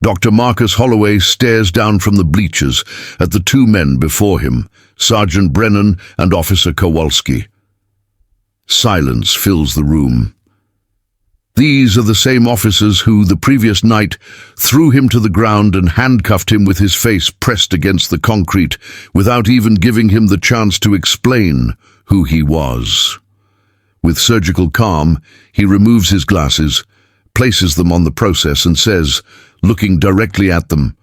Dr. Marcus Holloway stares down from the bleachers at the two men before him, Sergeant Brennan and Officer Kowalski. Silence fills the room. These are the same officers who, the previous night, threw him to the ground and handcuffed him with his face pressed against the concrete, without even giving him the chance to explain who he was. With surgical calm, he removes his glasses, places them on the process and says, looking directly at them,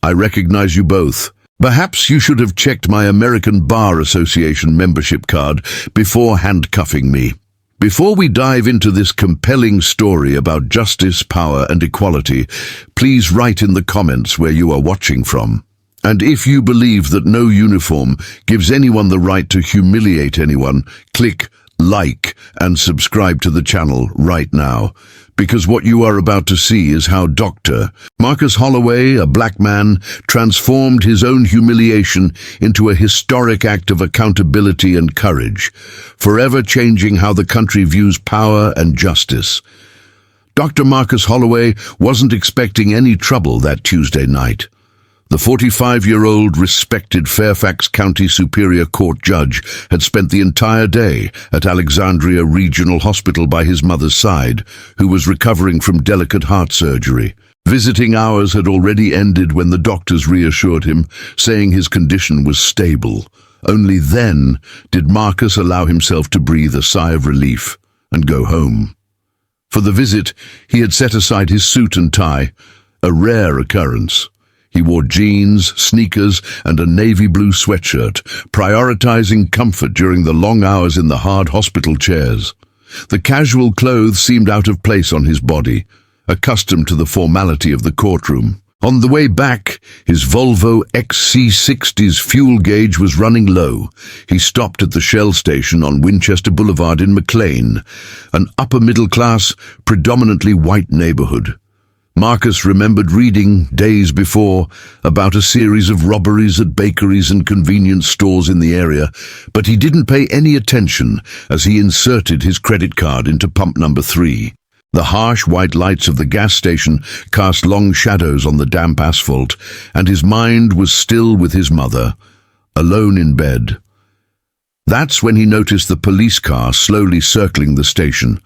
"I recognize you both. Perhaps you should have checked my American Bar Association membership card before handcuffing me." Before we dive into this compelling story about justice, power, and equality, please write in the comments where you are watching from. And if you believe that no uniform gives anyone the right to humiliate anyone, click like and subscribe to the channel right now, because what you are about to see is how Dr. Marcus Holloway, a black man, transformed his own humiliation into a historic act of accountability and courage, forever changing how the country views power and justice. Dr. Marcus Holloway wasn't expecting any trouble that Tuesday night. The 45-year-old respected Fairfax County Superior Court judge had spent the entire day at Alexandria Regional Hospital by his mother's side, who was recovering from delicate heart surgery. Visiting hours had already ended when the doctors reassured him, saying his condition was stable. Only then did Marcus allow himself to breathe a sigh of relief and go home. For the visit, he had set aside his suit and tie, a rare occurrence. He wore jeans, sneakers, and a navy blue sweatshirt, prioritizing comfort during the long hours in the hard hospital chairs. The casual clothes seemed out of place on his body, accustomed to the formality of the courtroom. On the way back, his Volvo XC60's fuel gauge was running low. He stopped at the Shell station on Winchester Boulevard in McLean, an upper-middle-class, predominantly white neighborhood. Marcus remembered reading, days before, about a series of robberies at bakeries and convenience stores in the area, but he didn't pay any attention as he inserted his credit card into pump number 3. The harsh white lights of the gas station cast long shadows on the damp asphalt, and his mind was still with his mother, alone in bed. That's when he noticed the police car slowly circling the station,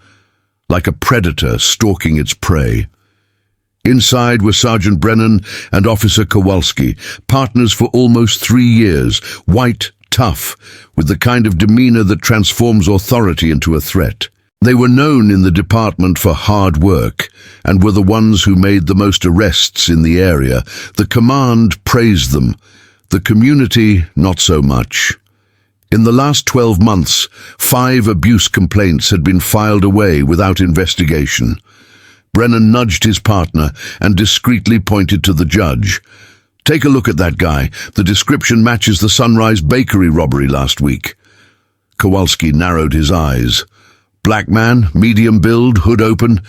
like a predator stalking its prey. Inside were Sergeant Brennan and Officer Kowalski, partners for almost 3 years, white, tough, with the kind of demeanor that transforms authority into a threat. They were known in the department for hard work and were the ones who made the most arrests in the area. The command praised them, the community not so much. In the last 12 months, 5 abuse complaints had been filed away without investigation. Brennan nudged his partner and discreetly pointed to the judge. "Take a look at that guy. The description matches the Sunrise Bakery robbery last week." Kowalski narrowed his eyes. "Black man, medium build, hood open.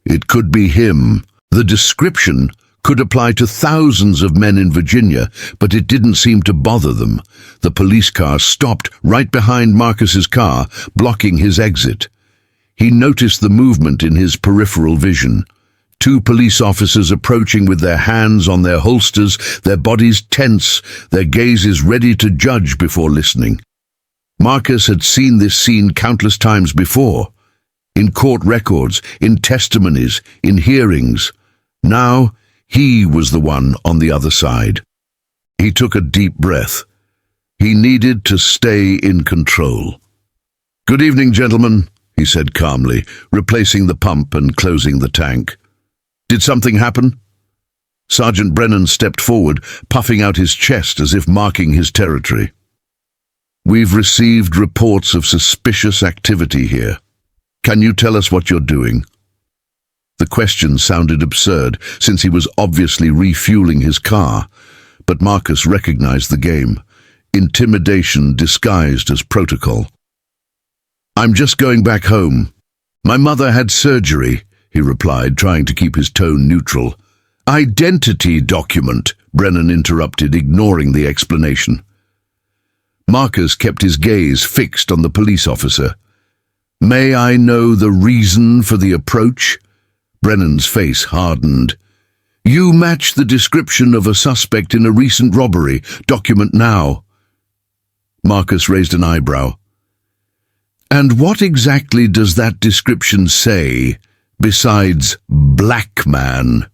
It could be him." The description could apply to thousands of men in Virginia, but it didn't seem to bother them. The police car stopped right behind Marcus's car, blocking his exit. He noticed the movement in his peripheral vision. 2 police officers approaching with their hands on their holsters, their bodies tense, their gazes ready to judge before listening. Marcus had seen this scene countless times before, in court records, in testimonies, in hearings. Now, he was the one on the other side. He took a deep breath. He needed to stay in control. "Good evening, gentlemen," he said calmly, replacing the pump and closing the tank. "Did something happen?" Sergeant Brennan stepped forward, puffing out his chest as if marking his territory. "We've received reports of suspicious activity here. Can you tell us what you're doing?" The question sounded absurd, since he was obviously refueling his car, but Marcus recognized the game. Intimidation disguised as protocol. "I'm just going back home. My mother had surgery," he replied, trying to keep his tone neutral. "Identity document," Brennan interrupted, ignoring the explanation. Marcus kept his gaze fixed on the police officer. "May I know the reason for the approach?" Brennan's face hardened. You match the description of a suspect in a recent robbery. Document now. Marcus raised an eyebrow. And what exactly does that description say, besides black man?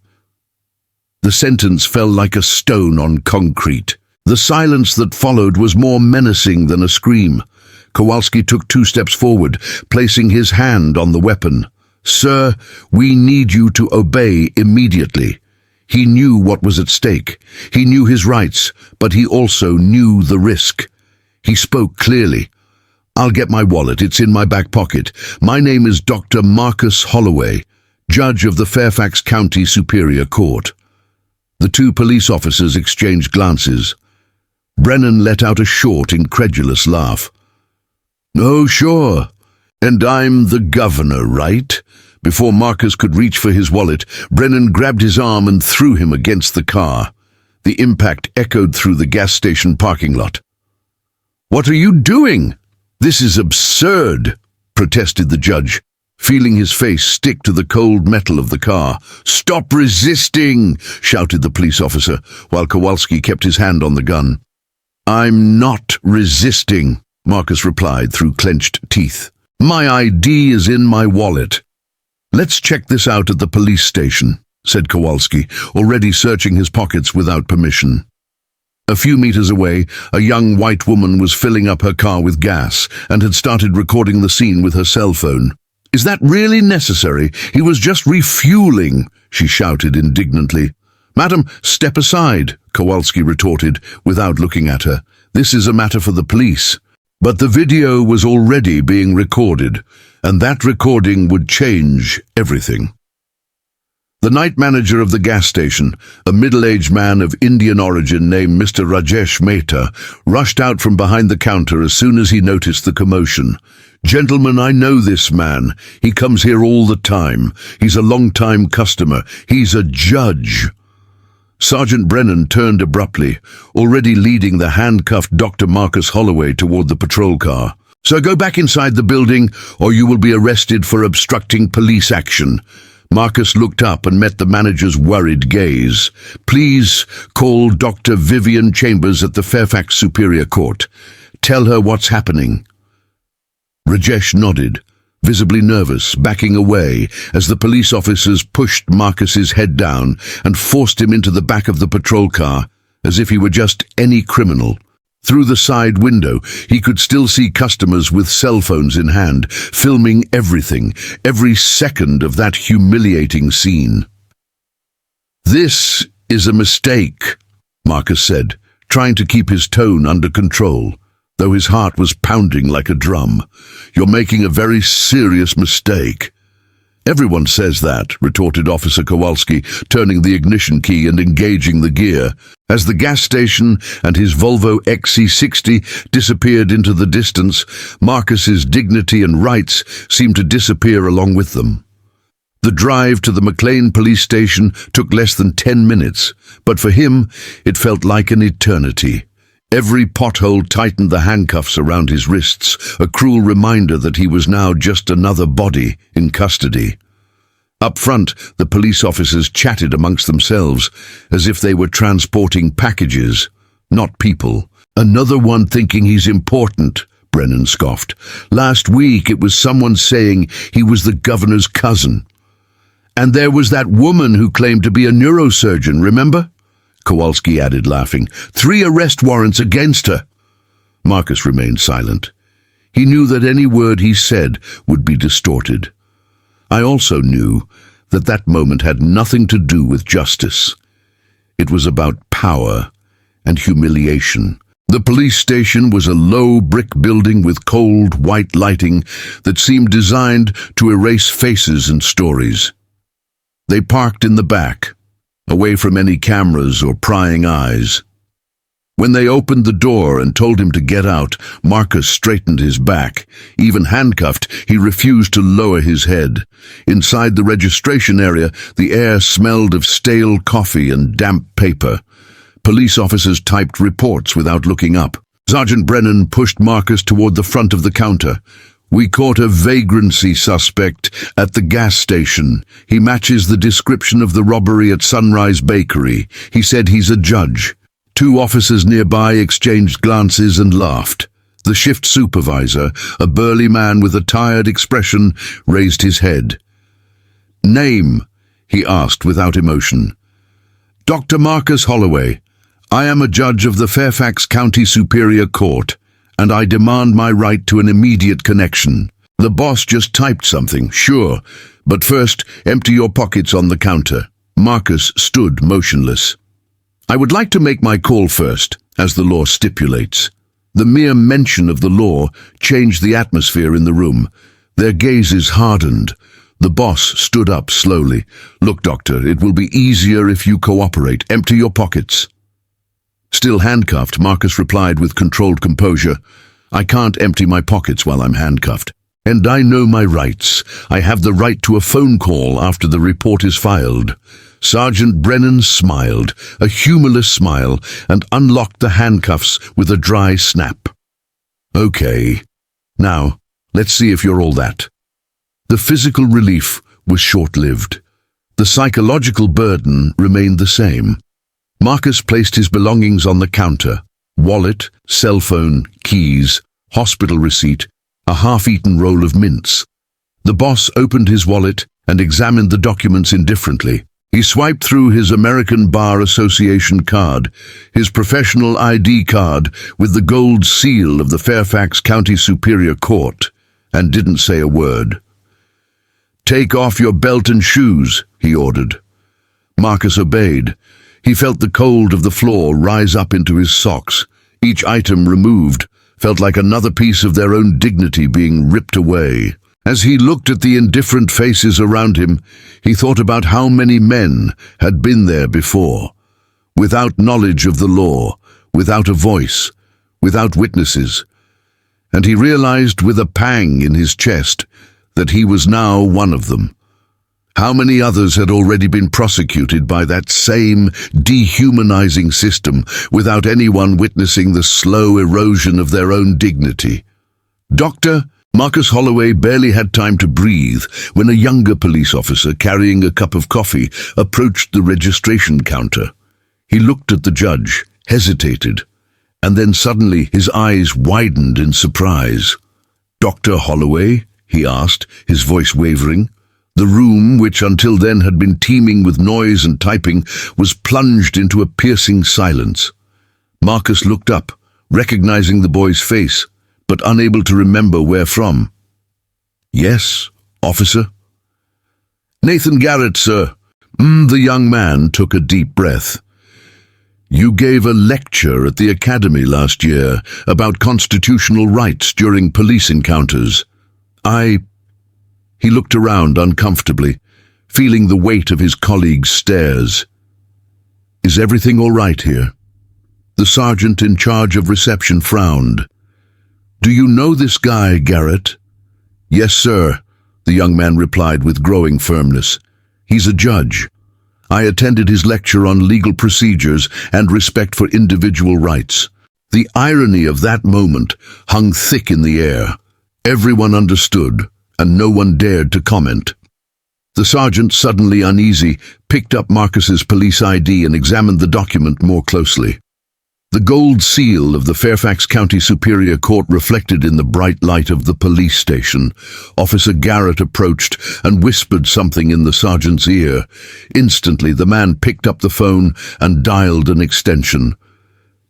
The sentence fell like a stone on concrete. The silence that followed was more menacing than a scream. Kowalski took 2 steps forward, placing his hand on the weapon. Sir, we need you to obey immediately. He knew what was at stake. He knew his rights, but he also knew the risk. He spoke clearly. I'll get my wallet. It's in my back pocket. My name is Dr. Marcus Holloway, judge of the Fairfax County Superior Court. The 2 police officers exchanged glances. Brennan let out a short, incredulous laugh. Oh, sure. And I'm the governor, right? Before Marcus could reach for his wallet, Brennan grabbed his arm and threw him against the car. The impact echoed through the gas station parking lot. What are you doing? This is absurd, protested the judge, feeling his face stick to the cold metal of the car. Stop resisting, shouted the police officer, while Kowalski kept his hand on the gun. I'm not resisting, Marcus replied through clenched teeth. My ID is in my wallet. Let's check this out at the police station, said Kowalski, already searching his pockets without permission. A few meters away, a young white woman was filling up her car with gas and had started recording the scene with her cell phone. Is that really necessary? He was just refueling, she shouted indignantly. Madam, step aside, Kowalski retorted without looking at her. This is a matter for the police. But the video was already being recorded, and that recording would change everything. The night manager of the gas station, a middle-aged man of Indian origin named Mr. Rajesh Mehta, rushed out from behind the counter as soon as he noticed the commotion. Gentlemen, I know this man. He comes here all the time. He's a long-time customer. He's a judge. Sergeant Brennan turned abruptly, already leading the handcuffed Dr. Marcus Holloway toward the patrol car. So go back inside the building, or you will be arrested for obstructing police action. Marcus looked up and met the manager's worried gaze. Please call Dr. Vivian Chambers at the Fairfax Superior Court. Tell her what's happening. Rajesh nodded, visibly nervous, backing away as the police officers pushed Marcus's head down and forced him into the back of the patrol car, as if he were just any criminal. Through the side window, he could still see customers with cell phones in hand, filming everything, every second of that humiliating scene. This is a mistake, Marcus said, trying to keep his tone under control, though his heart was pounding like a drum. You're making a very serious mistake. Everyone says that, retorted Officer Kowalski, turning the ignition key and engaging the gear. As the gas station and his Volvo XC60 disappeared into the distance, Marcus's dignity and rights seemed to disappear along with them. The drive to the McLean police station took less than 10 minutes, but for him it felt like an eternity. Every pothole tightened the handcuffs around his wrists, a cruel reminder that he was now just another body in custody. Up front, the police officers chatted amongst themselves, as if they were transporting packages, not people. Another one thinking he's important, Brennan scoffed. Last week it was someone saying he was the governor's cousin. And there was that woman who claimed to be a neurosurgeon, remember? Kowalski added, laughing. 3 arrest warrants against her. Marcus remained silent. He knew that any word he said would be distorted. I also knew that that moment had nothing to do with justice. It was about power and humiliation. The police station was a low brick building with cold, white lighting that seemed designed to erase faces and stories. They parked in the back, away from any cameras or prying eyes. When they opened the door and told him to get out, Marcus straightened his back. Even handcuffed, he refused to lower his head. Inside the registration area, the air smelled of stale coffee and damp paper. Police officers typed reports without looking up. Sergeant Brennan pushed Marcus toward the front of the counter. "We caught a vagrancy suspect at the gas station. He matches the description of the robbery at Sunrise Bakery. He said he's a judge." Two officers nearby exchanged glances and laughed. The shift supervisor, a burly man with a tired expression, raised his head. "Name?" he asked without emotion. "Dr. Marcus Holloway. I am a judge of the Fairfax County Superior Court, and I demand my right to an immediate connection." "The boss just typed something, sure, but first empty your pockets on the counter." Marcus stood motionless. "I would like to make my call first, as the law stipulates." The mere mention of the law changed the atmosphere in the room. Their gazes hardened. The boss stood up slowly. "Look, doctor, it will be easier if you cooperate. Empty your pockets." Still handcuffed, Marcus replied with controlled composure, "I can't empty my pockets while I'm handcuffed. And I know my rights. I have the right to a phone call after the report is filed." Sergeant Brennan smiled, a humorless smile, and unlocked the handcuffs with a dry snap. "Okay. Now, let's see if you're all that." The physical relief was short-lived. The psychological burden remained the same. Marcus placed his belongings on the counter: wallet, cell phone, keys, hospital receipt, a half-eaten roll of mints. The boss opened his wallet and examined the documents indifferently. He swiped through his American Bar Association card, his professional ID card with the gold seal of the Fairfax County Superior Court, and didn't say a word. "Take off your belt and shoes," he ordered. Marcus obeyed. He felt the cold of the floor rise up into his socks. Each item removed felt like another piece of their own dignity being ripped away. As he looked at the indifferent faces around him, he thought about how many men had been there before, without knowledge of the law, without a voice, without witnesses. And he realized with a pang in his chest that he was now one of them. How many others had already been prosecuted by that same dehumanizing system without anyone witnessing the slow erosion of their own dignity? "Doctor," Marcus Holloway barely had time to breathe when a younger police officer carrying a cup of coffee approached the registration counter. He looked at the judge, hesitated, and then suddenly his eyes widened in surprise. "Dr. Holloway?" he asked, his voice wavering. The room, which until then had been teeming with noise and typing, was plunged into a piercing silence. Marcus looked up, recognizing the boy's face, but unable to remember where from. "Yes, officer?" "Nathan Garrett, sir." The young man took a deep breath. "You gave a lecture at the academy last year about constitutional rights during police encounters. He looked around uncomfortably, feeling the weight of his colleagues' stares. "Is everything all right here?" The sergeant in charge of reception frowned. "Do you know this guy, Garrett?" "Yes, sir," the young man replied with growing firmness. "He's a judge. I attended his lecture on legal procedures and respect for individual rights." The irony of that moment hung thick in the air. Everyone understood, and no one dared to comment. The sergeant, suddenly uneasy, picked up Marcus's police ID and examined the document more closely. The gold seal of the Fairfax County Superior Court reflected in the bright light of the police station. Officer Garrett approached and whispered something in the sergeant's ear. Instantly, the man picked up the phone and dialed an extension.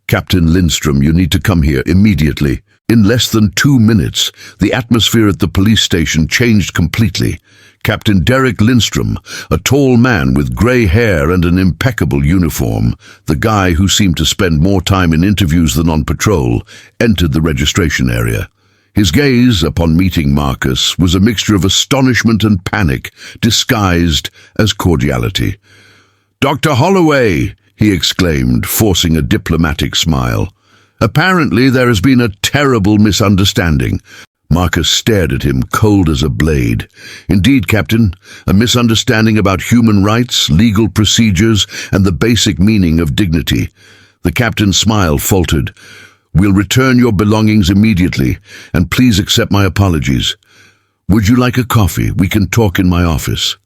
"Captain Lindstrom, you need to come here immediately." In less than 2 minutes, the atmosphere at the police station changed completely. Captain Derek Lindstrom, a tall man with grey hair and an impeccable uniform, the guy who seemed to spend more time in interviews than on patrol, entered the registration area. His gaze, upon meeting Marcus, was a mixture of astonishment and panic, disguised as cordiality. "Dr. Holloway!" he exclaimed, forcing a diplomatic smile. "Apparently there has been a terrible misunderstanding." Marcus stared at him, cold as a blade. "Indeed, Captain, a misunderstanding about human rights, legal procedures, and the basic meaning of dignity." The captain's smile faltered. We'll return your belongings immediately, and please accept my apologies. Would you like a coffee? We can talk in my office."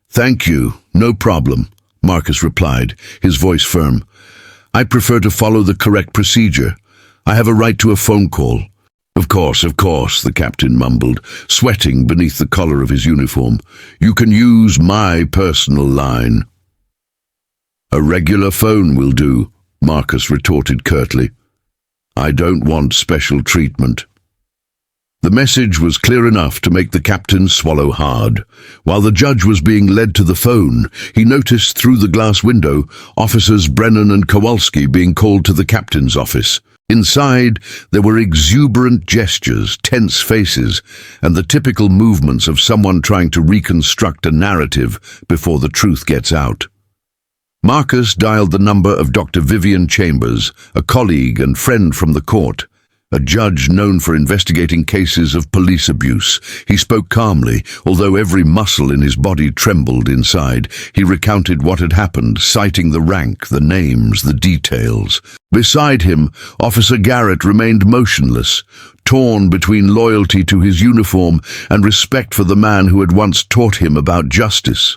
"Thank you, no problem," Marcus replied, his voice firm. "I prefer to follow the correct procedure. I have a right to a phone call." Of course, the captain mumbled, sweating beneath the collar of his uniform. "You can use my personal line." "A regular phone will do," Marcus retorted curtly. "I don't want special treatment." The message was clear enough to make the captain swallow hard. While the judge was being led to the phone, he noticed through the glass window officers Brennan and Kowalski being called to the captain's office. Inside, there were exuberant gestures, tense faces, and the typical movements of someone trying to reconstruct a narrative before the truth gets out. Marcus dialed the number of Dr. Vivian Chambers, a colleague and friend from the court, a judge known for investigating cases of police abuse. He spoke calmly, although every muscle in his body trembled inside. He recounted what had happened, citing the rank, the names, the details. Beside him, Officer Garrett remained motionless, torn between loyalty to his uniform and respect for the man who had once taught him about justice.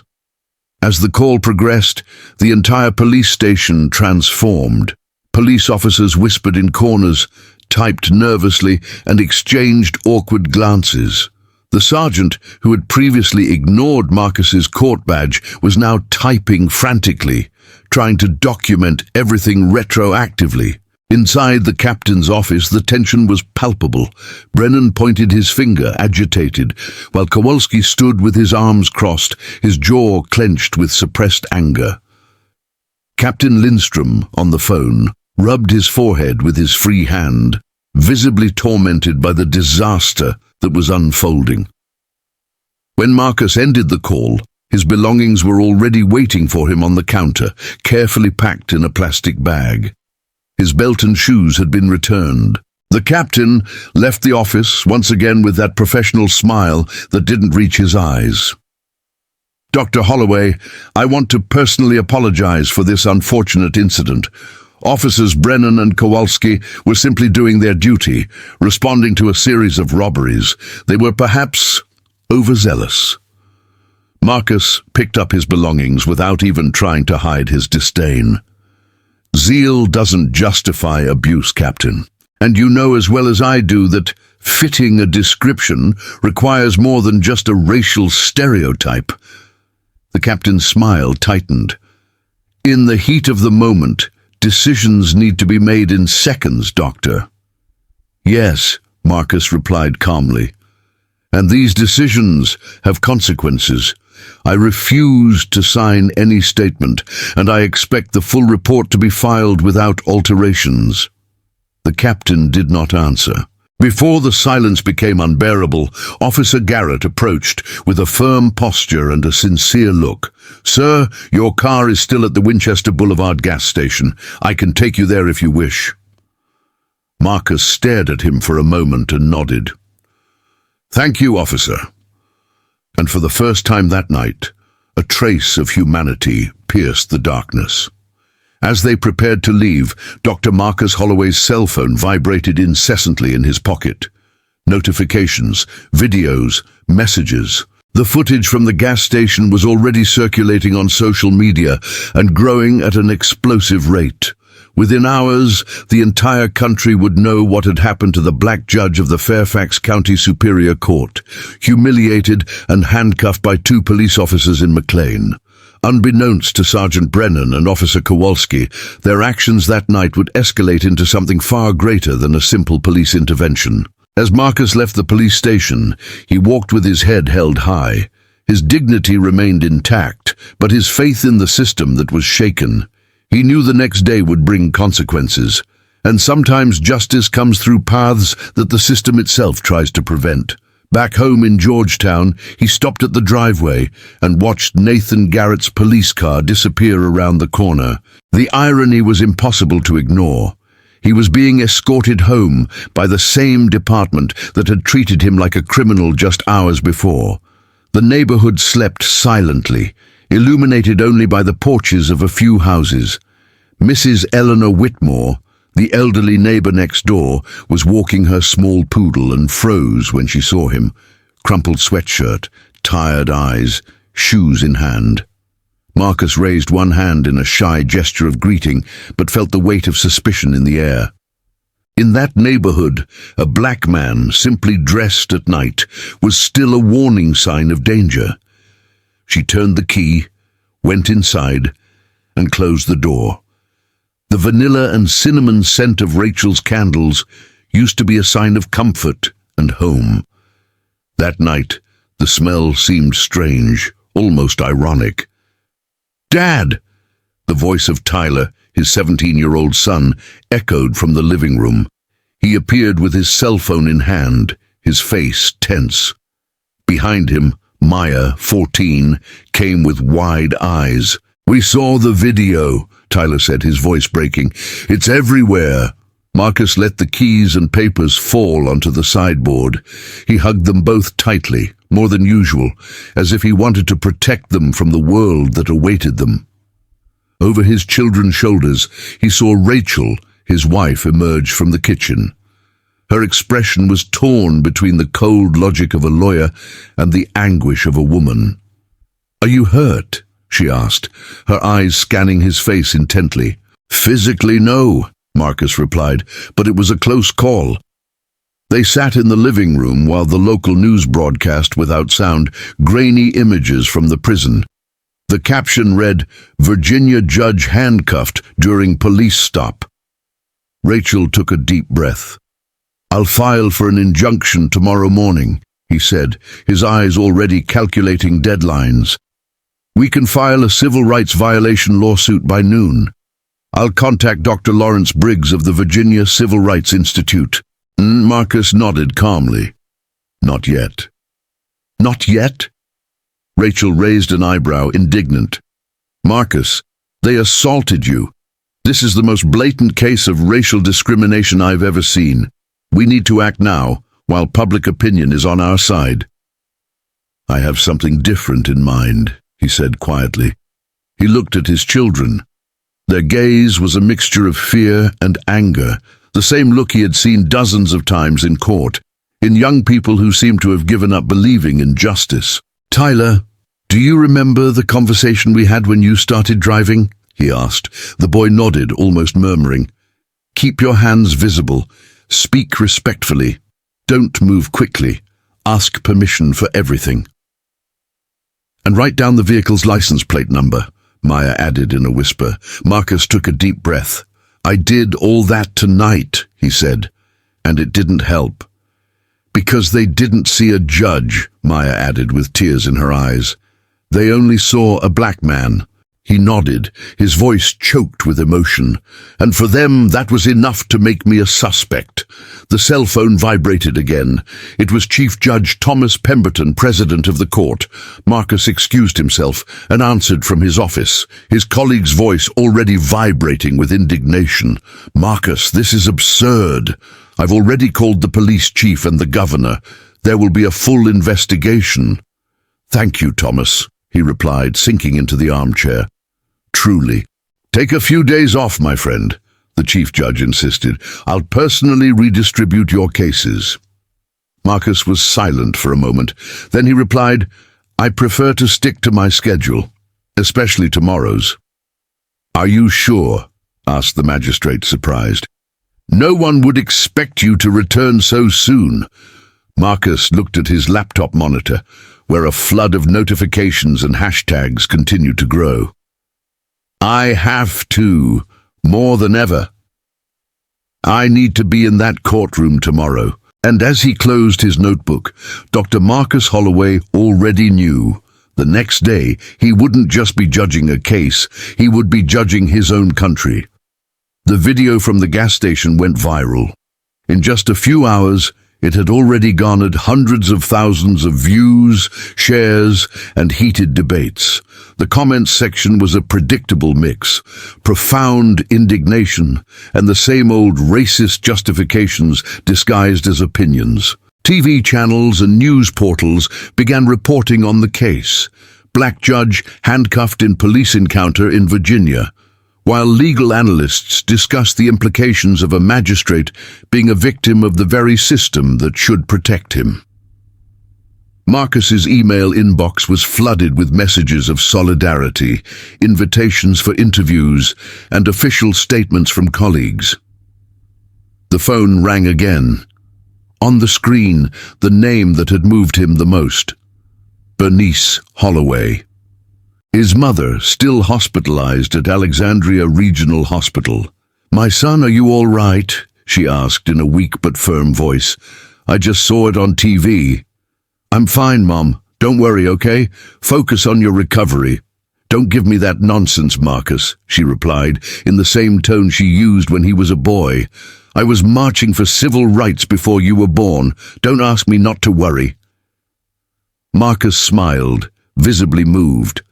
As the call progressed, the entire police station transformed. Police officers whispered in corners, typed nervously, and exchanged awkward glances. The sergeant, who had previously ignored Marcus's court badge, was now typing frantically, trying to document everything retroactively. Inside the captain's office, the tension was palpable. Brennan pointed his finger, agitated, while Kowalski stood with his arms crossed, his jaw clenched with suppressed anger. Captain Lindstrom, on the phone, rubbed his forehead with his free hand, visibly tormented by the disaster that was unfolding. When Marcus ended the call, his belongings were already waiting for him on the counter, carefully packed in a plastic bag. His belt and shoes had been returned. The captain left the office once again with that professional smile that didn't reach his eyes. "Dr. Holloway, I want to personally apologize for this unfortunate incident. Officers Brennan and Kowalski were simply doing their duty, responding to a series of robberies. They were perhaps overzealous." Marcus picked up his belongings without even trying to hide his disdain. "Zeal doesn't justify abuse, Captain. And you know as well as I do that fitting a description requires more than just a racial stereotype." The captain's smile tightened. "In the heat of the moment, decisions need to be made in seconds, Doctor." "Yes," Marcus replied calmly. "And these decisions have consequences. I refuse to sign any statement, and I expect the full report to be filed without alterations." The captain did not answer. Before the silence became unbearable, Officer Garrett approached with a firm posture and a sincere look. "Sir, your car is still at the Winchester Boulevard gas station. I can take you there if you wish." Marcus stared at him for a moment and nodded. "Thank you, officer." And for the first time that night, a trace of humanity pierced the darkness. As they prepared to leave, Dr. Marcus Holloway's cell phone vibrated incessantly in his pocket. Notifications, videos, messages. The footage from the gas station was already circulating on social media and growing at an explosive rate. Within hours, the entire country would know what had happened to the black judge of the Fairfax County Superior Court, humiliated and handcuffed by 2 police officers in McLean. Unbeknownst to Sergeant Brennan and Officer Kowalski, their actions that night would escalate into something far greater than a simple police intervention. As Marcus left the police station, he walked with his head held high. His dignity remained intact, but his faith in the system that was shaken. He knew the next day would bring consequences, and sometimes justice comes through paths that the system itself tries to prevent. Back home in Georgetown, he stopped at the driveway and watched Nathan Garrett's police car disappear around the corner. The irony was impossible to ignore. He was being escorted home by the same department that had treated him like a criminal just hours before. The neighborhood slept silently, illuminated only by the porches of a few houses. Mrs. Eleanor Whitmore, The elderly neighbor next door was walking her small poodle and froze when she saw him, crumpled sweatshirt, tired eyes, shoes in hand. Marcus raised one hand in a shy gesture of greeting, but felt the weight of suspicion in the air. In that neighborhood, a black man, simply dressed at night, was still a warning sign of danger. She turned the key, went inside, and closed the door. The vanilla and cinnamon scent of Rachel's candles used to be a sign of comfort and home. That night, the smell seemed strange, almost ironic. "Dad!" The voice of Tyler, his 17-year-old son, echoed from the living room. He appeared with his cell phone in hand, his face tense. Behind him, Maya, 14, came with wide eyes. "We saw the video," Tyler said, his voice breaking. "It's everywhere." Marcus let the keys and papers fall onto the sideboard. He hugged them both tightly, more than usual, as if he wanted to protect them from the world that awaited them. Over his children's shoulders, he saw Rachel, his wife, emerge from the kitchen. Her expression was torn between the cold logic of a lawyer and the anguish of a woman. "Are you hurt?" she asked, her eyes scanning his face intently. "Physically, no," Marcus replied, "but it was a close call." They sat in the living room while the local news broadcast without sound grainy images from the prison. The caption read, "Virginia judge handcuffed during police stop." Rachel took a deep breath. "I'll file for an injunction tomorrow morning," he said, his eyes already calculating deadlines. "We can file a civil rights violation lawsuit by noon. I'll contact Dr. Lawrence Briggs of the Virginia Civil Rights Institute." Marcus nodded calmly. "Not yet." "Not yet?" Rachel raised an eyebrow, indignant. "Marcus, they assaulted you. This is the most blatant case of racial discrimination I've ever seen. We need to act now, while public opinion is on our side." "I have something different in mind," he said quietly. He looked at his children. Their gaze was a mixture of fear and anger, the same look he had seen dozens of times in court, in young people who seemed to have given up believing in justice. "Tyler, do you remember the conversation we had when you started driving?" he asked. The boy nodded, almost murmuring. "Keep your hands visible. Speak respectfully. Don't move quickly. Ask permission for everything. And write down the vehicle's license plate number," Maya added in a whisper. Marcus took a deep breath. "I did all that tonight," he said, "and it didn't help." "Because they didn't see a judge," Maya added with tears in her eyes. "They only saw a black man." He nodded, his voice choked with emotion. "And for them, that was enough to make me a suspect." The cell phone vibrated again. It was Chief Judge Thomas Pemberton, president of the court. Marcus excused himself and answered from his office, his colleague's voice already vibrating with indignation. "Marcus, this is absurd. I've already called the police chief and the governor. There will be a full investigation." "Thank you, Thomas," he replied, sinking into the armchair. "Truly. Take a few days off, my friend," the chief judge insisted. "I'll personally redistribute your cases." Marcus was silent for a moment. Then he replied, "I prefer to stick to my schedule, especially tomorrow's." "Are you sure?" asked the magistrate, surprised. "No one would expect you to return so soon." Marcus looked at his laptop monitor, where a flood of notifications and hashtags continued to grow. "I have to, more than ever. I need to be in that courtroom tomorrow." And as he closed his notebook, Dr. Marcus Holloway already knew. The next day, he wouldn't just be judging a case, he would be judging his own country. The video from the gas station went viral. In just a few hours, it had already garnered hundreds of thousands of views, shares, and heated debates. The comments section was a predictable mix: profound indignation and the same old racist justifications disguised as opinions. TV channels and news portals began reporting on the case. Black judge handcuffed in police encounter in Virginia. while legal analysts discuss the implications of a magistrate being a victim of the very system that should protect him. Marcus's email inbox was flooded with messages of solidarity, invitations for interviews, and official statements from colleagues. The phone rang again. On the screen, the name that had moved him the most: Bernice Holloway. His mother, still hospitalized at Alexandria Regional Hospital. "My son, are you all right?" she asked in a weak but firm voice. "I just saw it on TV." "I'm fine, Mom. Don't worry, okay? Focus on your recovery." "Don't give me that nonsense, Marcus," she replied, in the same tone she used when he was a boy. "I was marching for civil rights before you were born. Don't ask me not to worry." Marcus smiled, visibly moved.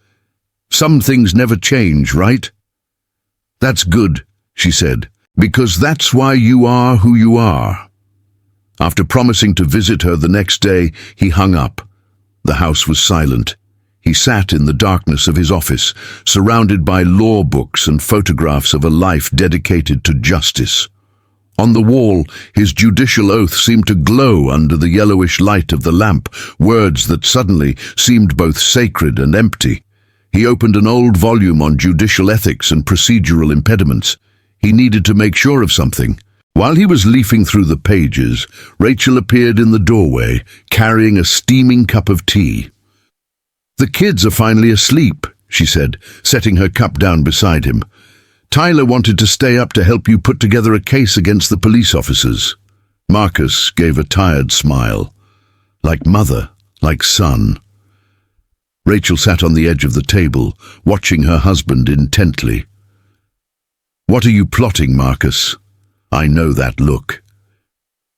"Some things never change, right?" "That's good," she said, "because that's why you are who you are." After promising to visit her the next day, he hung up. The house was silent. He sat in the darkness of his office, surrounded by law books and photographs of a life dedicated to justice. On the wall, his judicial oath seemed to glow under the yellowish light of the lamp, words that suddenly seemed both sacred and empty. He opened an old volume on judicial ethics and procedural impediments. He needed to make sure of something. While he was leafing through the pages, Rachel appeared in the doorway, carrying a steaming cup of tea. "The kids are finally asleep," she said, setting her cup down beside him. "Tyler wanted to stay up to help you put together a case against the police officers." Marcus gave a tired smile. Like mother, like son. Rachel sat on the edge of the table, watching her husband intently. "What are you plotting, Marcus?" "I know that look."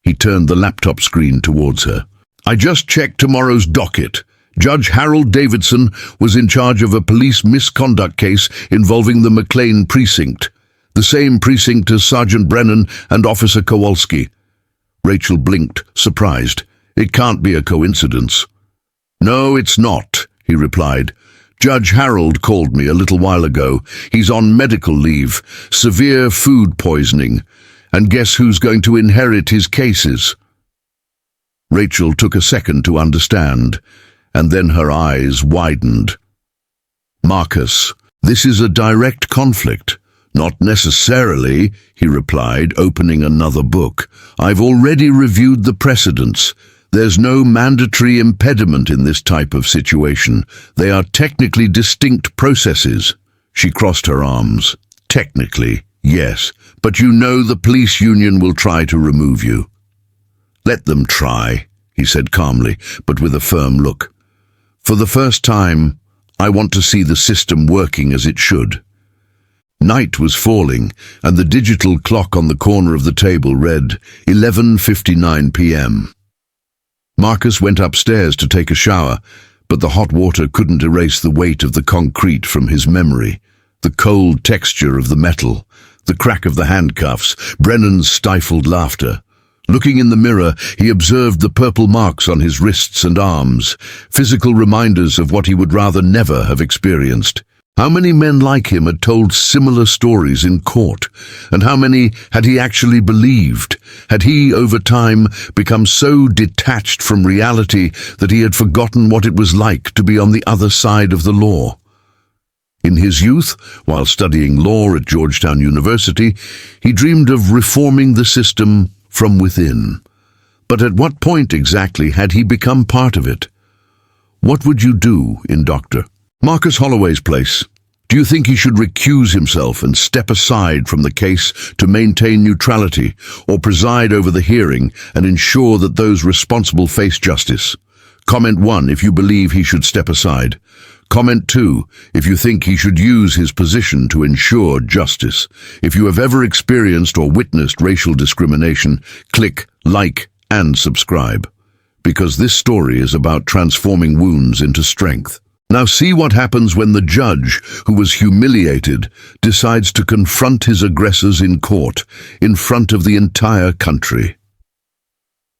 He turned the laptop screen towards her. "I just checked tomorrow's docket. Judge Harold Davidson was in charge of a police misconduct case involving the McLean precinct, the same precinct as Sergeant Brennan and Officer Kowalski." Rachel blinked, surprised. "It can't be a coincidence." "No, it's not," he replied. "Judge Harold called me a little while ago. He's on medical leave, severe food poisoning. And guess who's going to inherit his cases?" Rachel took a second to understand, and then her eyes widened. "Marcus, this is a direct conflict." "Not necessarily," he replied, opening another book. "I've already reviewed the precedents. There's no mandatory impediment in this type of situation. They are technically distinct processes." She crossed her arms. "Technically, yes, but you know the police union will try to remove you." "Let them try," he said calmly, but with a firm look. "For the first time, I want to see the system working as it should." Night was falling, and the digital clock on the corner of the table read 11:59 p.m. Marcus went upstairs to take a shower, but the hot water couldn't erase the weight of the concrete from his memory, the cold texture of the metal, the crack of the handcuffs, Brennan's stifled laughter. Looking in the mirror, he observed the purple marks on his wrists and arms, physical reminders of what he would rather never have experienced. How many men like him had told similar stories in court, and how many had he actually believed? Had he, over time, become so detached from reality that he had forgotten what it was like to be on the other side of the law? In his youth, while studying law at Georgetown University, he dreamed of reforming the system from within. But at what point exactly had he become part of it? What would you do in Dr. Marcus Holloway's place? Do you think he should recuse himself and step aside from the case to maintain neutrality, or preside over the hearing and ensure that those responsible face justice? Comment 1 if you believe he should step aside. Comment 2 if you think he should use his position to ensure justice. If you have ever experienced or witnessed racial discrimination, click like and subscribe, because this story is about transforming wounds into strength. Now see what happens when the judge, who was humiliated, decides to confront his aggressors in court, in front of the entire country.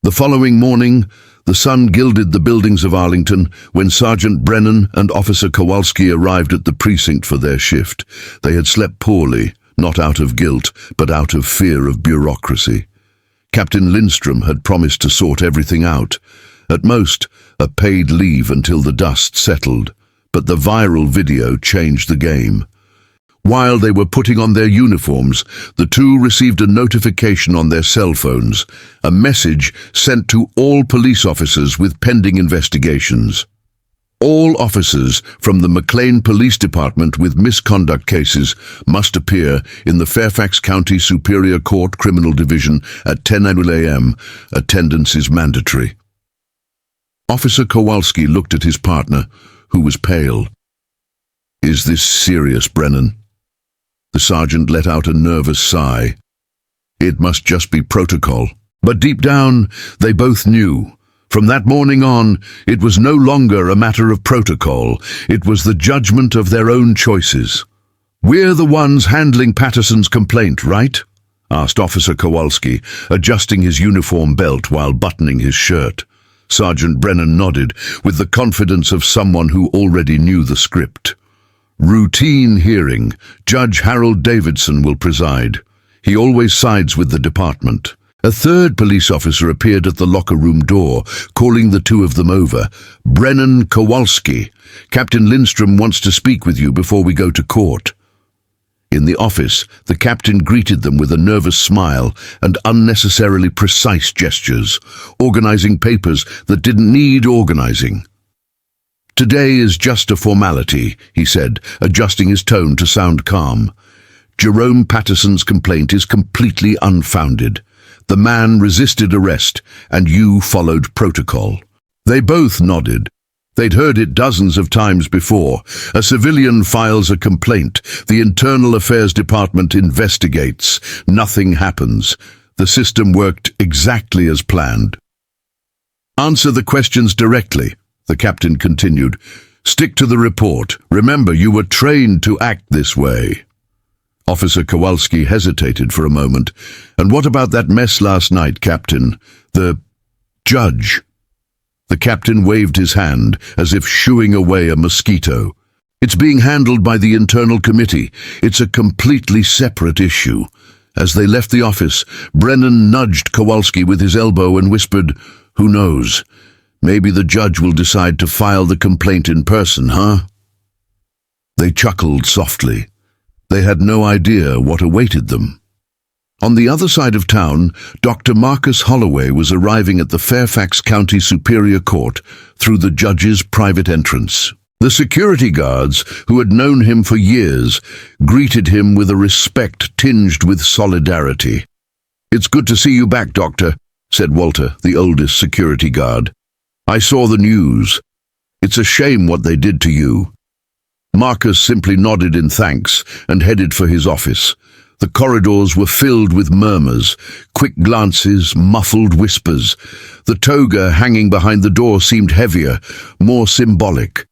The following morning, The sun gilded the buildings of Arlington when Sergeant Brennan and Officer Kowalski arrived at the precinct for their shift. They had slept poorly, not out of guilt, but out of fear of bureaucracy. Captain Lindstrom had promised to sort everything out. At most, a paid leave until the dust settled, but the viral video changed the game. While they were putting on their uniforms, the two received a notification on their cell phones, a message sent to all police officers with pending investigations. All officers from the McLean Police Department with misconduct cases must appear in the Fairfax County Superior Court Criminal Division at 10 a.m. Attendance is mandatory. Officer Kowalski looked at his partner, who was pale. "Is this serious, Brennan?" The sergeant let out a nervous sigh. It must just be protocol. But deep down, they both knew. From that morning on, it was no longer a matter of protocol. It was the judgment of their own choices. "We're the ones handling Patterson's complaint, right?" asked Officer Kowalski, adjusting his uniform belt while buttoning his shirt. Sergeant Brennan nodded, with the confidence of someone who already knew the script. "Routine hearing. Judge Harold Davidson will preside. He always sides with the department." A third police officer appeared at the locker room door, calling the two of them over. "Brennan, Kowalski, Captain Lindstrom wants to speak with you before we go to court." In the office, the captain greeted them with a nervous smile and unnecessarily precise gestures, organizing papers that didn't need organizing. "Today is just a formality," he said, adjusting his tone to sound calm. "Jerome Patterson's complaint is completely unfounded. The man resisted arrest, and you followed protocol." They both nodded. They'd heard it dozens of times before. A civilian files a complaint. The Internal Affairs Department investigates. Nothing happens. The system worked exactly as planned. "Answer the questions directly," the captain continued. "Stick to the report. Remember, you were trained to act this way." Officer Kowalski hesitated for a moment. "And what about that mess last night, Captain? The judge?" The captain waved his hand, as if shooing away a mosquito. "It's being handled by the internal committee. It's a completely separate issue." As they left the office, Brennan nudged Kowalski with his elbow and whispered, "Who knows? Maybe the judge will decide to file the complaint in person, huh?" They chuckled softly. They had no idea what awaited them. On the other side of town, Dr. Marcus Holloway was arriving at the Fairfax County Superior Court through the judge's private entrance. The security guards, who had known him for years, greeted him with a respect tinged with solidarity. "It's good to see you back, Doctor," said Walter, the oldest security guard. "I saw the news. It's a shame what they did to you." Marcus simply nodded in thanks and headed for his office. The corridors were filled with murmurs, quick glances, muffled whispers. The toga hanging behind the door seemed heavier, more symbolic.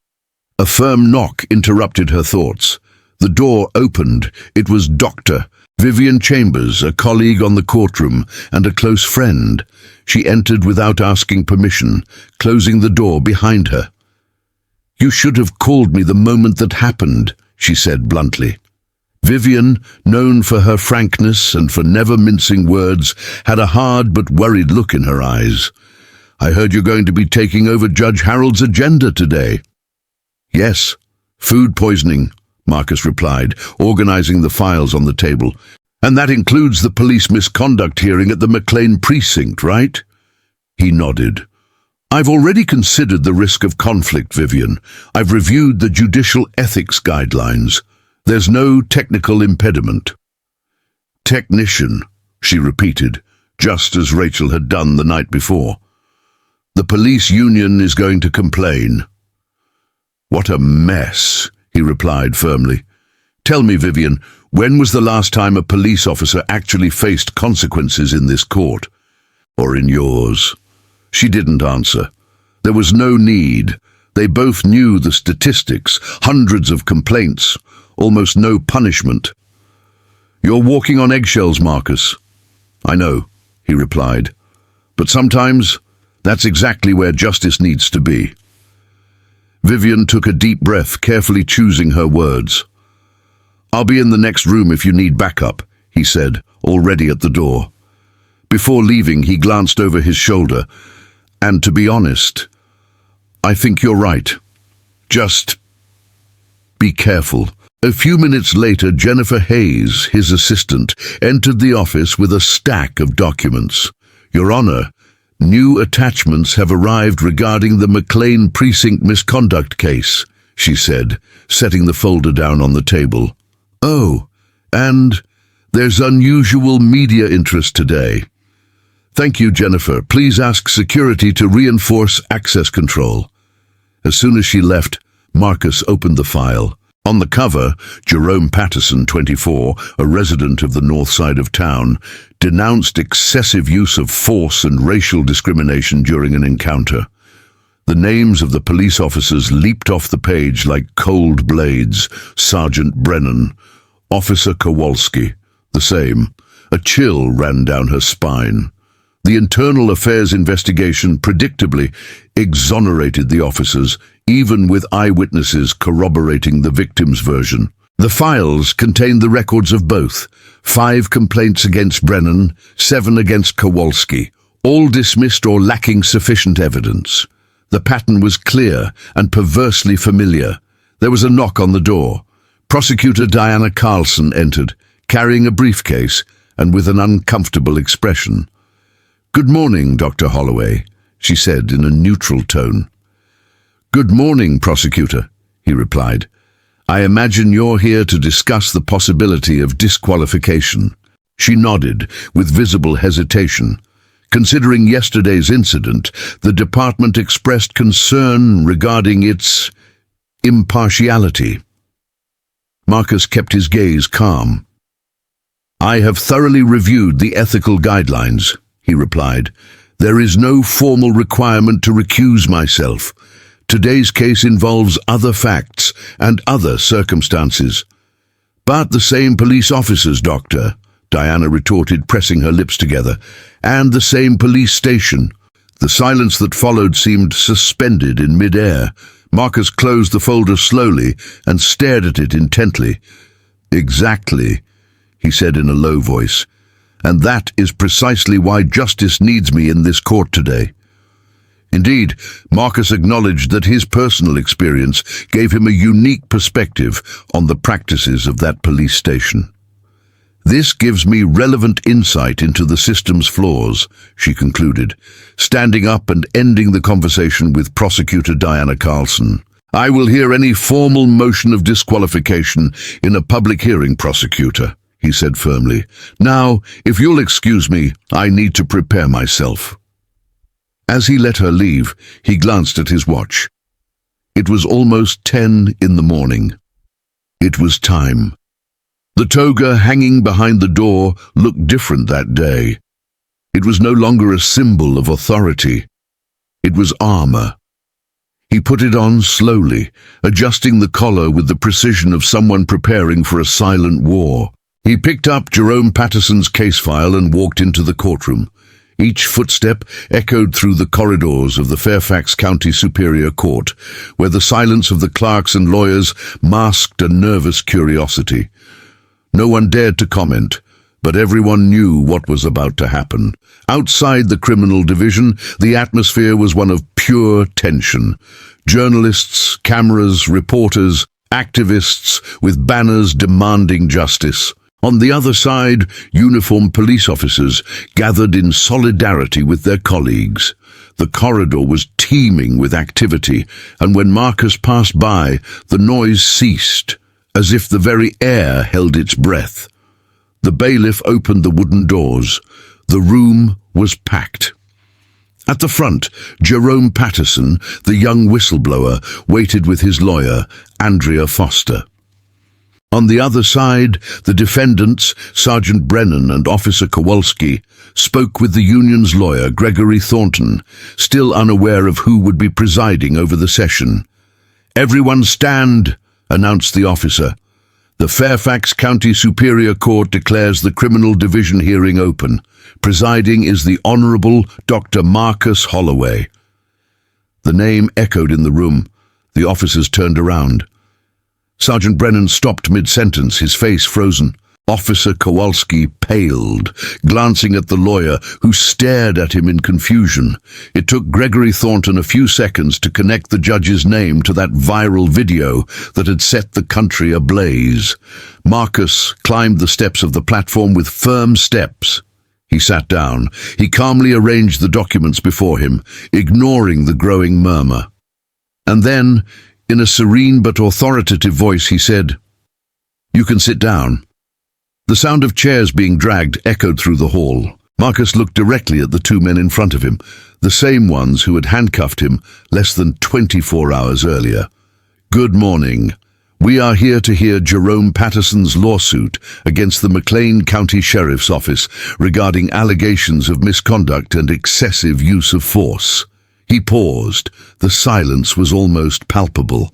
A firm knock interrupted her thoughts. The door opened. It was Dr. Vivian Chambers, a colleague on the courtroom and a close friend. She entered without asking permission, closing the door behind her. "You should have called me the moment that happened," she said bluntly. Vivian, known for her frankness and for never mincing words, had a hard but worried look in her eyes. "I heard you're going to be taking over Judge Harold's agenda today." "Yes, food poisoning," Marcus replied, organizing the files on the table. "And that includes the police misconduct hearing at the McLean precinct, right?" He nodded. "I've already considered the risk of conflict, Vivian. I've reviewed the judicial ethics guidelines. There's no technical impediment." "Technician," she repeated, just as Rachel had done the night before. "The police union is going to complain." "What a mess," he replied firmly. "Tell me, Vivian, when was the last time a police officer actually faced consequences in this court? Or in yours?" She didn't answer. There was no need. They both knew the statistics, hundreds of complaints, almost no punishment. "You're walking on eggshells, Marcus." "I know," he replied. "But sometimes That's exactly where justice needs to be. Vivian took a deep breath, carefully choosing her words. "I'll be in the next room if you need backup," he said, already at the door. Before leaving, he glanced over his shoulder. "And to be honest, I think you're right. Just be careful." A few minutes later, Jennifer Hayes, his assistant, entered the office with a stack of documents. "Your Honor, new attachments have arrived regarding the McLean Precinct misconduct case," she said, setting the folder down on the table. "Oh, and there's unusual media interest today. Thank you, Jennifer. Please ask security to reinforce access control." As soon as she left, Marcus opened the file. On the cover, Jerome Patterson, 24, a resident of the north side of town, denounced excessive use of force and racial discrimination during an encounter. The names of the police officers leaped off the page like cold blades. Sergeant Brennan, Officer Kowalski, the same. A chill ran down her spine. The internal affairs investigation predictably exonerated the officers, even with eyewitnesses corroborating the victim's version. The files contained the records of both: 5 complaints against Brennan, 7 against Kowalski, all dismissed or lacking sufficient evidence. The pattern was clear and perversely familiar. There was a knock on the door. Prosecutor Diana Carlson entered, carrying a briefcase and with an uncomfortable expression. "Good morning, Dr. Holloway," she said in a neutral tone. "Good morning, prosecutor," he replied. "I imagine you're here to discuss the possibility of disqualification." She nodded with visible hesitation. Considering yesterday's incident, the department expressed concern regarding its impartiality. Marcus kept his gaze calm. "I have thoroughly reviewed the ethical guidelines," he replied. "There is no formal requirement to recuse myself. Today's case involves other facts and other circumstances." "But the same police officers, Doctor," Diana retorted, pressing her lips together. "And the same police station." The silence that followed seemed suspended in mid-air. Marcus closed the folder slowly and stared at it intently. "Exactly," he said in a low voice. "And that is precisely why justice needs me in this court today." Indeed, Marcus acknowledged that his personal experience gave him a unique perspective on the practices of that police station. "This gives me relevant insight into the system's flaws," she concluded, standing up and ending the conversation with Prosecutor Diana Carlson. "I will hear any formal motion of disqualification in a public hearing, Prosecutor," he said firmly. "Now, if you'll excuse me, I need to prepare myself." As he let her leave, he glanced at his watch. It was almost 10 in the morning. It was time. The toga hanging behind the door looked different that day. It was no longer a symbol of authority. It was armor. He put it on slowly, adjusting the collar with the precision of someone preparing for a silent war. He picked up Jerome Patterson's case file and walked into the courtroom. Each footstep echoed through the corridors of the Fairfax County Superior Court, where the silence of the clerks and lawyers masked a nervous curiosity. No one dared to comment, but everyone knew what was about to happen. Outside the criminal division, the atmosphere was one of pure tension. Journalists, cameras, reporters, activists with banners demanding justice. On the other side, uniformed police officers gathered in solidarity with their colleagues. The corridor was teeming with activity, and when Marcus passed by, the noise ceased, as if the very air held its breath. The bailiff opened the wooden doors. The room was packed. At the front, Jerome Patterson, the young whistleblower, waited with his lawyer, Andrea Foster. On the other side, the defendants, Sergeant Brennan and Officer Kowalski, spoke with the union's lawyer, Gregory Thornton, still unaware of who would be presiding over the session. "Everyone stand," announced the officer. The Fairfax County Superior Court declares the criminal division hearing open. Presiding is the Honorable Dr. Marcus Holloway. The name echoed in the room. The officers turned around. Sergeant Brennan stopped mid-sentence, his face frozen. Officer Kowalski paled, glancing at the lawyer, who stared at him in confusion. It took Gregory Thornton a few seconds to connect the judge's name to that viral video that had set the country ablaze. Marcus climbed the steps of the platform with firm steps. He sat down. He calmly arranged the documents before him, ignoring the growing murmur. And then, in a serene but authoritative voice, he said, "You can sit down." The sound of chairs being dragged echoed through the hall. Marcus looked directly at the two men in front of him, the same ones who had handcuffed him less than 24 hours earlier. "Good morning. We are here to hear Jerome Patterson's lawsuit against the McLean County Sheriff's Office regarding allegations of misconduct and excessive use of force." He paused. The silence was almost palpable.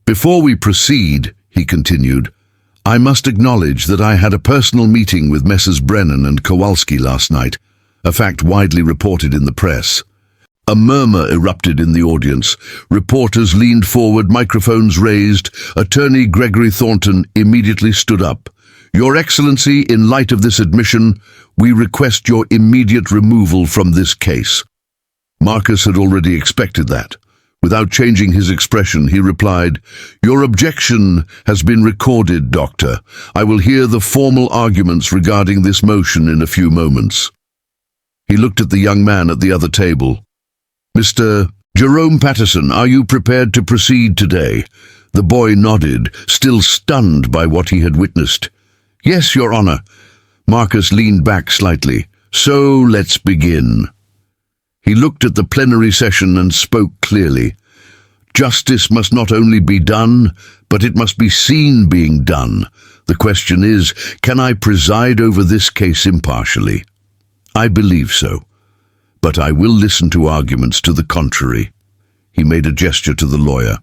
"Before we proceed," he continued, "I must acknowledge that I had a personal meeting with Messrs. Brennan and Kowalski last night, a fact widely reported in the press." A murmur erupted in the audience. Reporters leaned forward, microphones raised. Attorney Gregory Thornton immediately stood up. "Your Excellency, in light of this admission, we request your immediate removal from this case." Marcus had already expected that. Without changing his expression, he replied, "Your objection has been recorded, Doctor. I will hear the formal arguments regarding this motion in a few moments." He looked at the young man at the other table. "Mr. Jerome Patterson, are you prepared to proceed today?" The boy nodded, still stunned by what he had witnessed. "Yes, Your Honor." Marcus leaned back slightly. "So let's begin." He looked at the plenary session and spoke clearly. "Justice must not only be done, but it must be seen being done. The question is, can I preside over this case impartially? I believe so, but I will listen to arguments to the contrary." He made a gesture to the lawyer.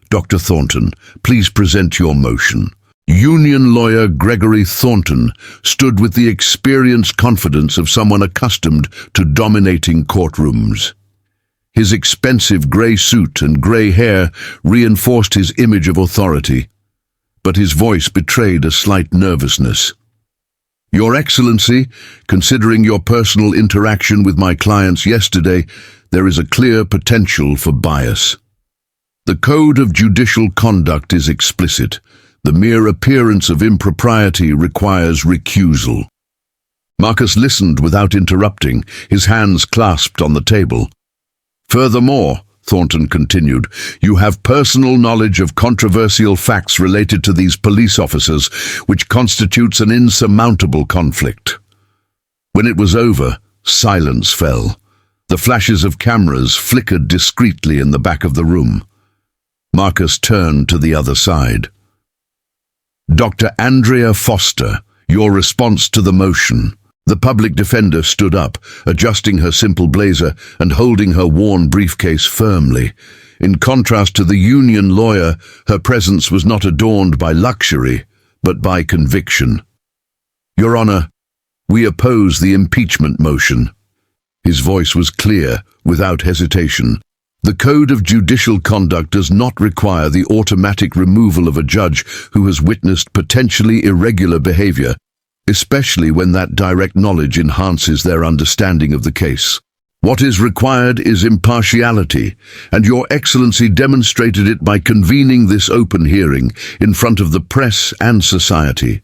"Dr. Thornton, please present your motion." Union lawyer Gregory Thornton stood with the experienced confidence of someone accustomed to dominating courtrooms. His expensive grey suit and grey hair reinforced his image of authority, but his voice betrayed a slight nervousness. "Your Excellency, considering your personal interaction with my clients yesterday, there is a clear potential for bias. The Code of Judicial Conduct is explicit. The mere appearance of impropriety requires recusal." Marcus listened without interrupting, his hands clasped on the table. "Furthermore," Thornton continued, "you have personal knowledge of controversial facts related to these police officers, which constitutes an insurmountable conflict." When it was over, silence fell. The flashes of cameras flickered discreetly in the back of the room. Marcus turned to the other side. "Dr. Andrea Foster, your response to the motion." The public defender stood up, adjusting her simple blazer and holding her worn briefcase firmly. In contrast to the union lawyer, her presence was not adorned by luxury, but by conviction. "Your Honor, we oppose the impeachment motion." His voice was clear, without hesitation. "The Code of Judicial Conduct does not require the automatic removal of a judge who has witnessed potentially irregular behavior, especially when that direct knowledge enhances their understanding of the case. What is required is impartiality, and Your Excellency demonstrated it by convening this open hearing in front of the press and society."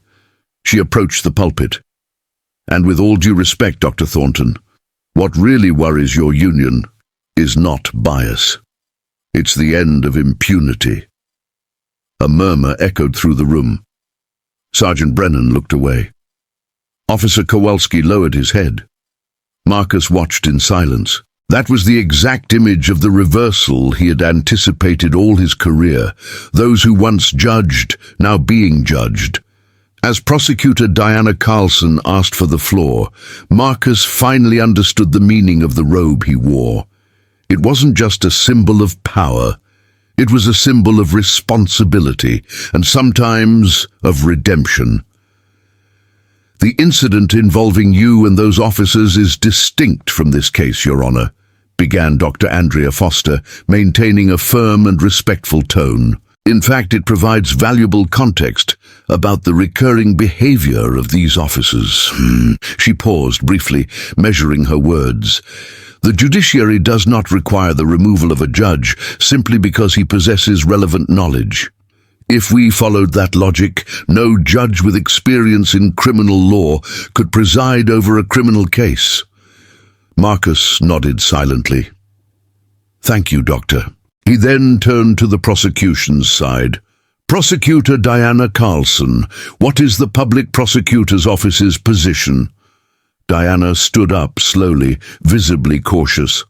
She approached the pulpit. "And with all due respect, Dr. Thornton, what really worries your union is not bias. It's the end of impunity." A murmur echoed through the room. Sergeant Brennan looked away. Officer Kowalski lowered his head. Marcus watched in silence. That was the exact image of the reversal he had anticipated all his career, those who once judged, now being judged. As Prosecutor Diana Carlson asked for the floor, Marcus finally understood the meaning of the robe he wore. It wasn't just a symbol of power, It was a symbol of responsibility and sometimes of redemption. The incident involving you and those officers is distinct from this case, Your Honor, began Dr. Andrea Foster, maintaining a firm and respectful tone. In fact, it provides valuable context about the recurring behavior of these officers. She paused briefly, measuring her words. The judiciary does not require the removal of a judge simply because he possesses relevant knowledge. If we followed that logic, no judge with experience in criminal law could preside over a criminal case. Marcus nodded silently. Thank you, Doctor. He then turned to the prosecution's side. Prosecutor Diana Carlson, what is the public prosecutor's office's position? Diana stood up slowly, visibly cautious.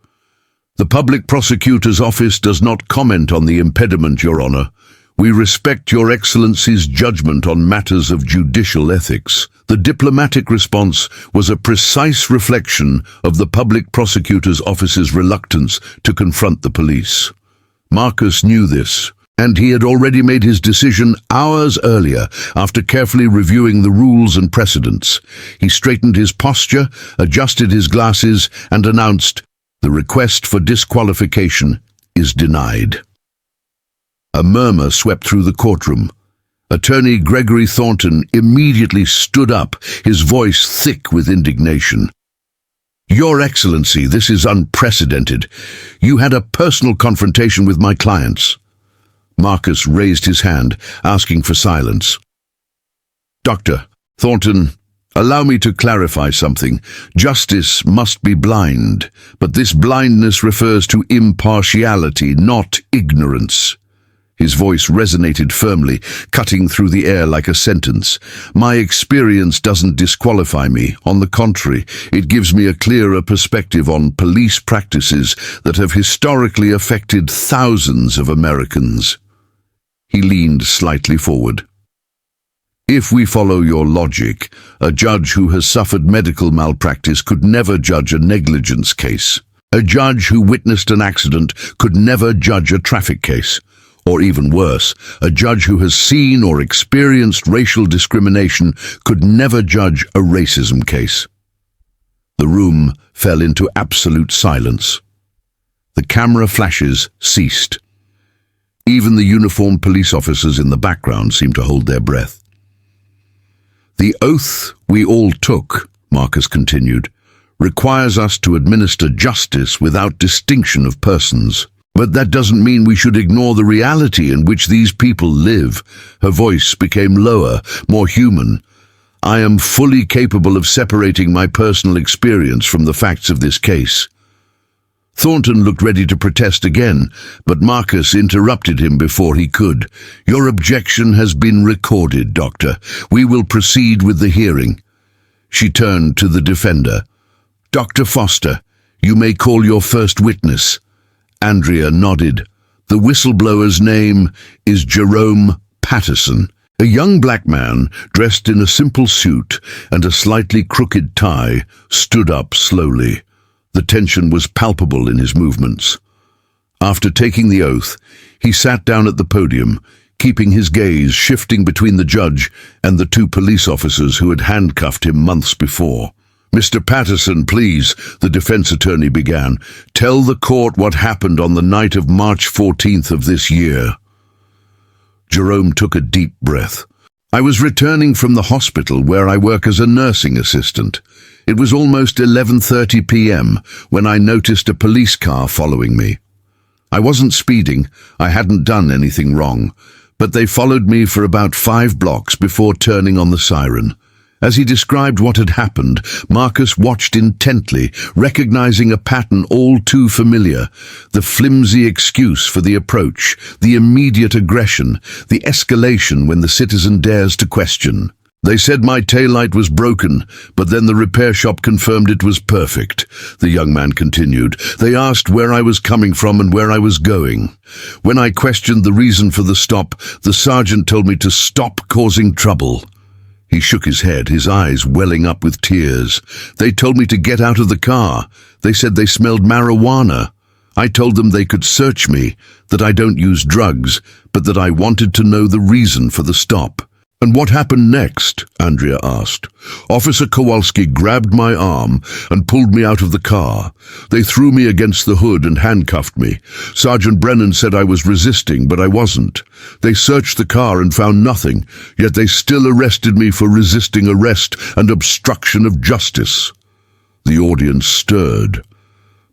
The public prosecutor's office does not comment on the impediment, Your Honor. We respect Your Excellency's judgment on matters of judicial ethics. The diplomatic response was a precise reflection of the public prosecutor's office's reluctance to confront the police. Marcus knew this, and he had already made his decision hours earlier after carefully reviewing the rules and precedents. He straightened his posture, adjusted his glasses, and announced, "The request for disqualification is denied." A murmur swept through the courtroom. Attorney Gregory Thornton immediately stood up, his voice thick with indignation. Your Excellency, this is unprecedented. You had a personal confrontation with my clients. Marcus raised his hand, asking for silence. Dr. Thornton, allow me to clarify something. Justice must be blind, but this blindness refers to impartiality, not ignorance. His voice resonated firmly, cutting through the air like a sentence. My experience doesn't disqualify me. On the contrary, it gives me a clearer perspective on police practices that have historically affected thousands of Americans. He leaned slightly forward. If we follow your logic, a judge who has suffered medical malpractice could never judge a negligence case. A judge who witnessed an accident could never judge a traffic case. Or even worse, a judge who has seen or experienced racial discrimination could never judge a racism case. The room fell into absolute silence. The camera flashes ceased. Even the uniformed police officers in the background seemed to hold their breath. The oath we all took, Marcus continued, requires us to administer justice without distinction of persons. But that doesn't mean we should ignore the reality in which these people live. Her voice became lower, more human. I am fully capable of separating my personal experience from the facts of this case. Thornton looked ready to protest again, but Marcus interrupted him before he could. Your objection has been recorded, Doctor. We will proceed with the hearing. She turned to the defender. Dr. Foster, you may call your first witness. Andrea nodded. The whistleblower's name is Jerome Patterson. A young black man, dressed in a simple suit and a slightly crooked tie, stood up slowly. The tension was palpable in his movements. After taking the oath, he sat down at the podium, keeping his gaze shifting between the judge and the two police officers who had handcuffed him months before. Mr. Patterson, please, the defense attorney began. Tell the court what happened on the night of March 14th of this year. Jerome took a deep breath. I was returning from the hospital where I work as a nursing assistant. It was almost 11:30 p.m. when I noticed a police car following me. I wasn't speeding, I hadn't done anything wrong, but they followed me for about 5 blocks before turning on the siren. As he described what had happened, Marcus watched intently, recognizing a pattern all too familiar. The flimsy excuse for the approach, the immediate aggression, the escalation when the citizen dares to question. They said my taillight was broken, but then the repair shop confirmed it was perfect, the young man continued. They asked where I was coming from and where I was going. When I questioned the reason for the stop, the sergeant told me to stop causing trouble. He shook his head, his eyes welling up with tears. They told me to get out of the car. They said they smelled marijuana. I told them they could search me, that I don't use drugs, but that I wanted to know the reason for the stop. And what happened next? Andrea asked. Officer Kowalski grabbed my arm and pulled me out of the car. They threw me against the hood and handcuffed me. Sergeant Brennan said I was resisting, but I wasn't. They searched the car and found nothing, yet they still arrested me for resisting arrest and obstruction of justice. The audience stirred.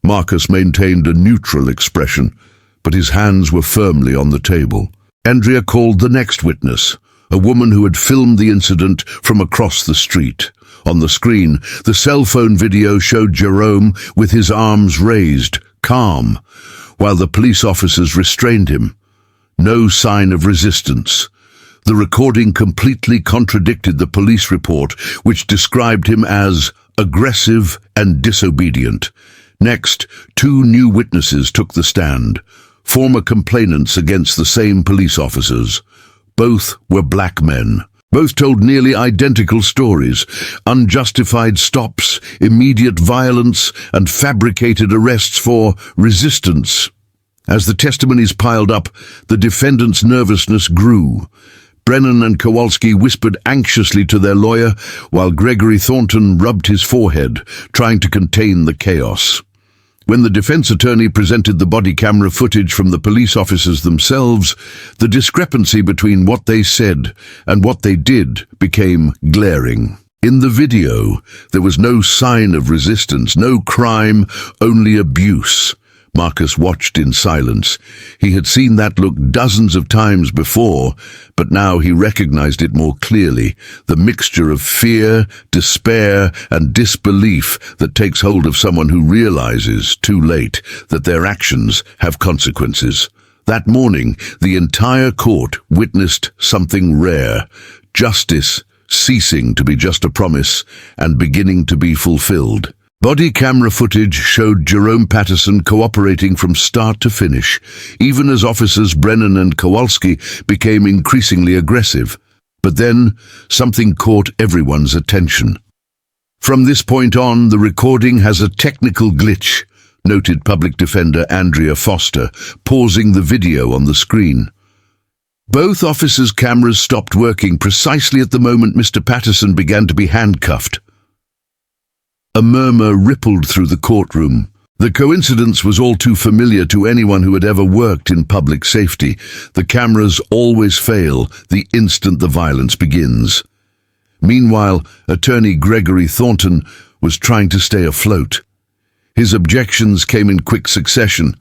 Marcus maintained a neutral expression, but his hands were firmly on the table. Andrea called the next witness, a woman who had filmed the incident from across the street. On the screen, the cell phone video showed Jerome with his arms raised, calm, while the police officers restrained him. No sign of resistance. The recording completely contradicted the police report, which described him as aggressive and disobedient. Next, 2 new witnesses took the stand, former complainants against the same police officers. Both were black men. Both told nearly identical stories: unjustified stops, immediate violence, and fabricated arrests for resistance. As the testimonies piled up, the defendant's nervousness grew. Brennan and Kowalski whispered anxiously to their lawyer, while Gregory Thornton rubbed his forehead, trying to contain the chaos. When the defense attorney presented the body camera footage from the police officers themselves, the discrepancy between what they said and what they did became glaring. In the video, there was no sign of resistance, no crime, only abuse. Marcus watched in silence. He had seen that look dozens of times before, but now he recognized it more clearly, the mixture of fear, despair, and disbelief that takes hold of someone who realizes, too late, that their actions have consequences. That morning, the entire court witnessed something rare: justice ceasing to be just a promise and beginning to be fulfilled. Body camera footage showed Jerome Patterson cooperating from start to finish, even as officers Brennan and Kowalski became increasingly aggressive. But then, something caught everyone's attention. From this point on, the recording has a technical glitch, noted public defender Andrea Foster, pausing the video on the screen. Both officers' cameras stopped working precisely at the moment Mr. Patterson began to be handcuffed. A murmur rippled through the courtroom. The coincidence was all too familiar to anyone who had ever worked in public safety. The cameras always fail the instant the violence begins. Meanwhile, attorney Gregory Thornton was trying to stay afloat. His objections came in quick succession,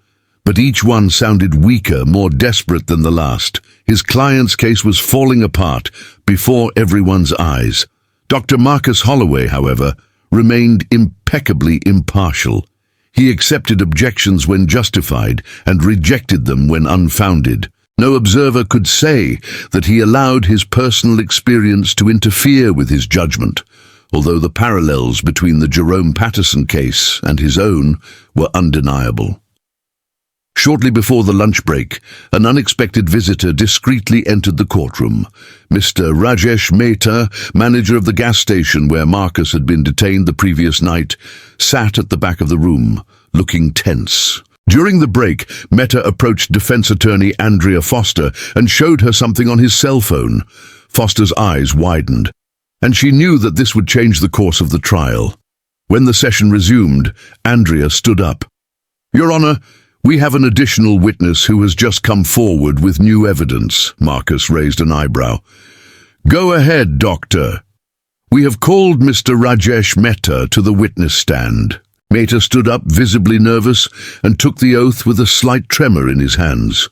but each one sounded weaker, more desperate than the last. His client's case was falling apart before everyone's eyes. Dr. Marcus Holloway, however, remained impeccably impartial. He accepted objections when justified and rejected them when unfounded. No observer could say that he allowed his personal experience to interfere with his judgment, although the parallels between the Jerome Patterson case and his own were undeniable. Shortly before the lunch break, an unexpected visitor discreetly entered the courtroom. Mr. Rajesh Mehta, manager of the gas station where Marcus had been detained the previous night, sat at the back of the room, looking tense. During the break, Mehta approached defense attorney Andrea Foster and showed her something on his cell phone. Foster's eyes widened, and she knew that this would change the course of the trial. When the session resumed, Andrea stood up. "Your Honor, we have an additional witness who has just come forward with new evidence." Marcus raised an eyebrow. "Go ahead, Doctor." "We have called Mr. Rajesh Mehta to the witness stand." Mehta stood up, visibly nervous, and took the oath with a slight tremor in his hands.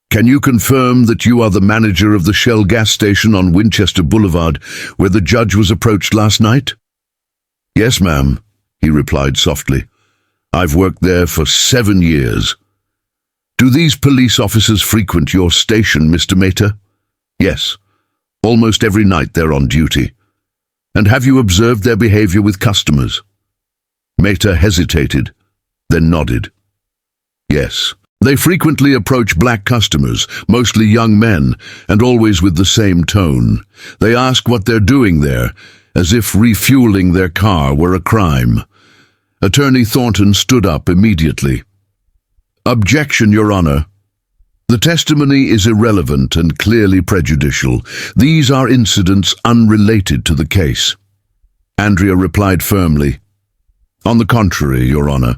"Can you confirm that you are the manager of the Shell gas station on Winchester Boulevard, where the judge was approached last night?" "Yes, ma'am," he replied softly. "I've worked there for 7 years." "Do these police officers frequent your station, Mr. Mehta?" "Yes. Almost every night they're on duty." "And have you observed their behavior with customers?" Mehta hesitated, then nodded. "Yes. They frequently approach black customers, mostly young men, and always with the same tone. They ask what they're doing there, as if refueling their car were a crime." Attorney Thornton stood up immediately. Objection, Your Honor. The testimony is irrelevant and clearly prejudicial. These are incidents unrelated to the case. Andrea replied firmly, On the contrary, Your Honor.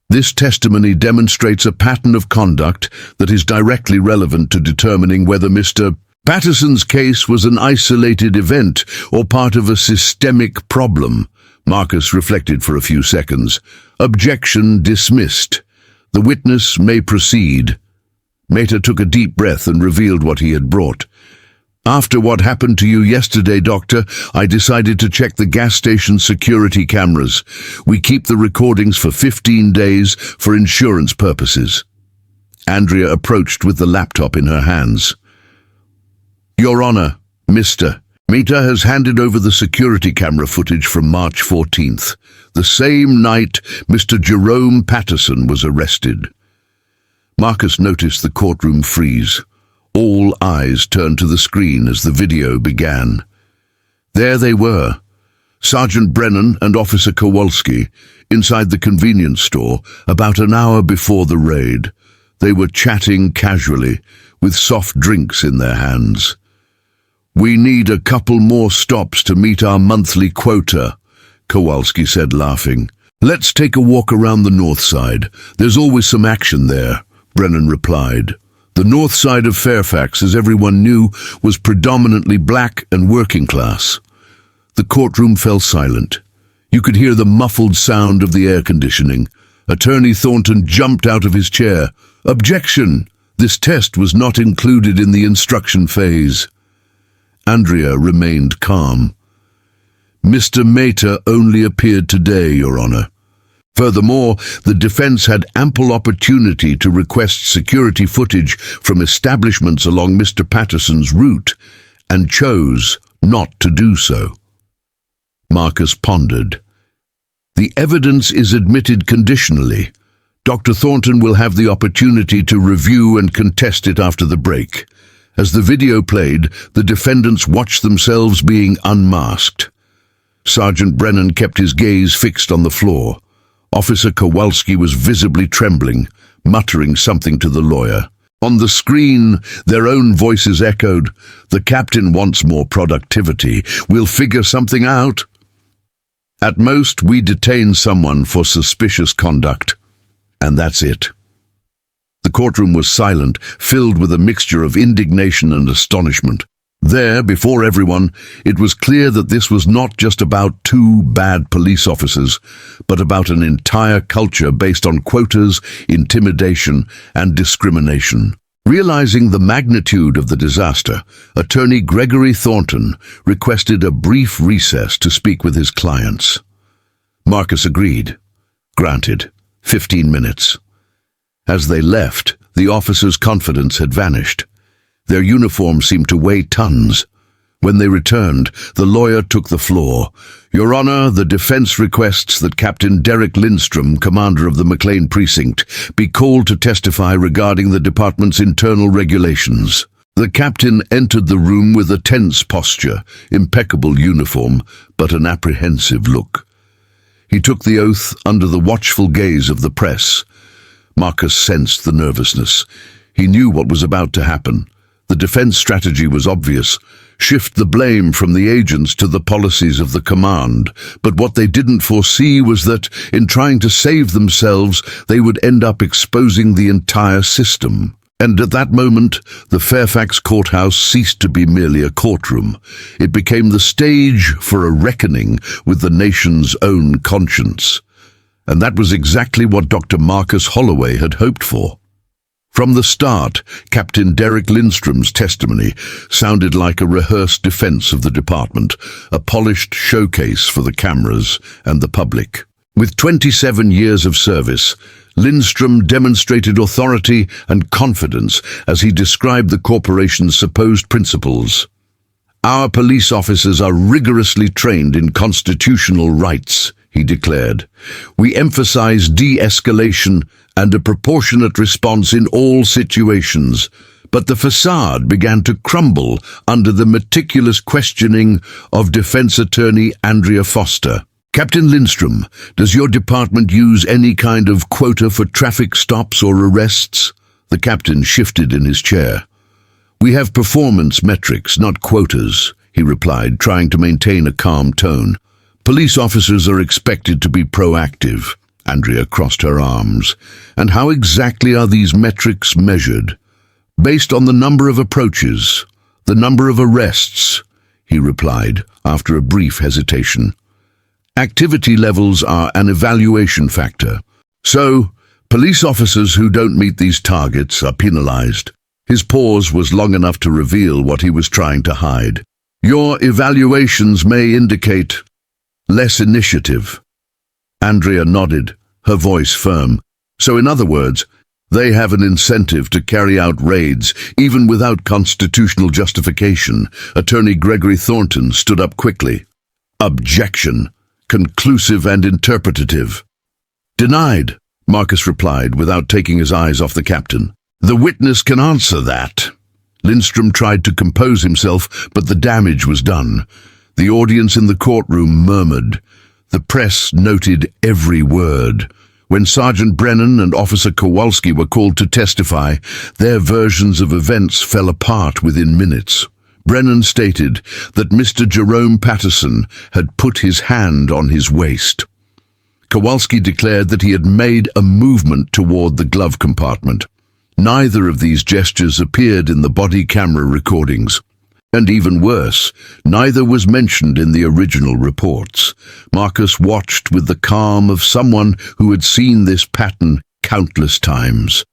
This testimony demonstrates a pattern of conduct that is directly relevant to determining whether Mr. Patterson's case was an isolated event or part of a systemic problem. Marcus reflected for a few seconds. Objection dismissed. The witness may proceed. Mehta took a deep breath and revealed what he had brought. After what happened to you yesterday, Doctor, I decided to check the gas station security cameras. We keep the recordings for 15 days for insurance purposes. Andrea approached with the laptop in her hands. Your Honor, Mr. Mehta has handed over the security camera footage from March 14th, the same night Mr. Jerome Patterson was arrested. Marcus noticed the courtroom freeze. All eyes turned to the screen as the video began. There they were, Sergeant Brennan and Officer Kowalski, inside the convenience store about an hour before the raid. They were chatting casually, with soft drinks in their hands. We need a couple more stops to meet our monthly quota, Kowalski said, laughing. Let's take a walk around the north side. There's always some action there, Brennan replied. The north side of Fairfax, as everyone knew, was predominantly black and working class. The courtroom fell silent. You could hear the muffled sound of the air conditioning. Attorney Thornton jumped out of his chair. Objection! This test was not included in the instruction phase. Andrea remained calm. Mr. Mehta only appeared today, Your Honor. Furthermore, the defense had ample opportunity to request security footage from establishments along Mr. Patterson's route, and chose not to do so. Marcus pondered. The evidence is admitted conditionally. Dr. Thornton will have the opportunity to review and contest it after the break. As the video played, the defendants watched themselves being unmasked. Sergeant Brennan kept his gaze fixed on the floor. Officer Kowalski was visibly trembling, muttering something to the lawyer. On the screen, their own voices echoed, The captain wants more productivity. We'll figure something out. At most, we detain someone for suspicious conduct. And that's it. The courtroom was silent, filled with a mixture of indignation and astonishment. There, before everyone, it was clear that this was not just about two bad police officers, but about an entire culture based on quotas, intimidation, and discrimination. Realizing the magnitude of the disaster, Attorney Gregory Thornton requested a brief recess to speak with his clients. Marcus agreed. Granted. 15 minutes. As they left, the officers' confidence had vanished. Their uniforms seemed to weigh tons. When they returned, the lawyer took the floor. Your Honor, the defense requests that Captain Derek Lindstrom, commander of the McLean precinct, be called to testify regarding the department's internal regulations. The captain entered the room with a tense posture, impeccable uniform, but an apprehensive look. He took the oath under the watchful gaze of the press. Marcus sensed the nervousness. He knew what was about to happen. The defense strategy was obvious. Shift the blame from the agents to the policies of the command. But what they didn't foresee was that, in trying to save themselves, they would end up exposing the entire system. And at that moment, the Fairfax courthouse ceased to be merely a courtroom. It became the stage for a reckoning with the nation's own conscience. And that was exactly what Dr. Marcus Holloway had hoped for. From the start, Captain Derek Lindstrom's testimony sounded like a rehearsed defense of the department, a polished showcase for the cameras and the public. With 27 years of service, Lindstrom demonstrated authority and confidence as he described the corporation's supposed principles. Our police officers are rigorously trained in constitutional rights, he declared. We emphasize de-escalation and a proportionate response in all situations, but the facade began to crumble under the meticulous questioning of defense attorney Andrea Foster. Captain Lindstrom, does your department use any kind of quota for traffic stops or arrests? The captain shifted in his chair. We have performance metrics, not quotas, he replied, trying to maintain a calm tone. Police officers are expected to be proactive. Andrea crossed her arms. And how exactly are these metrics measured? Based on the number of approaches, the number of arrests, he replied, after a brief hesitation. Activity levels are an evaluation factor. So, police officers who don't meet these targets are penalized. His pause was long enough to reveal what he was trying to hide. Your evaluations may indicate less initiative. Andrea nodded, her voice firm. So in other words, they have an incentive to carry out raids, even without constitutional justification. Attorney Gregory Thornton stood up quickly. Objection. Conclusive and interpretative. Denied, Marcus replied without taking his eyes off the captain. The witness can answer that. Lindstrom tried to compose himself, but the damage was done. The audience in the courtroom murmured. The press noted every word. When Sergeant Brennan and Officer Kowalski were called to testify, their versions of events fell apart within minutes. Brennan stated that Mr. Jerome Patterson had put his hand on his waist. Kowalski declared that he had made a movement toward the glove compartment. Neither of these gestures appeared in the body camera recordings. And even worse, neither was mentioned in the original reports. Marcus watched with the calm of someone who had seen this pattern countless times.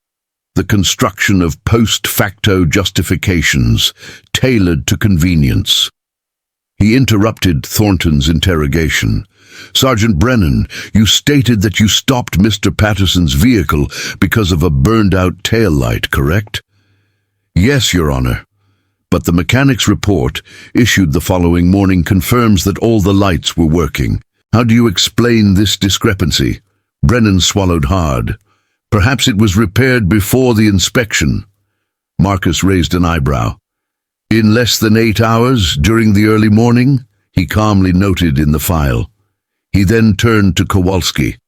The construction of post-facto justifications, tailored to convenience. He interrupted Thornton's interrogation. Sergeant Brennan, you stated that you stopped Mr. Patterson's vehicle because of a burned-out tail light, correct? Yes, Your Honor. But the mechanic's report, issued the following morning, confirms that all the lights were working. How do you explain this discrepancy? Brennan swallowed hard. Perhaps it was repaired before the inspection. Marcus raised an eyebrow. In less than 8 hours, during the early morning, he calmly noted in the file. He then turned to Kowalski.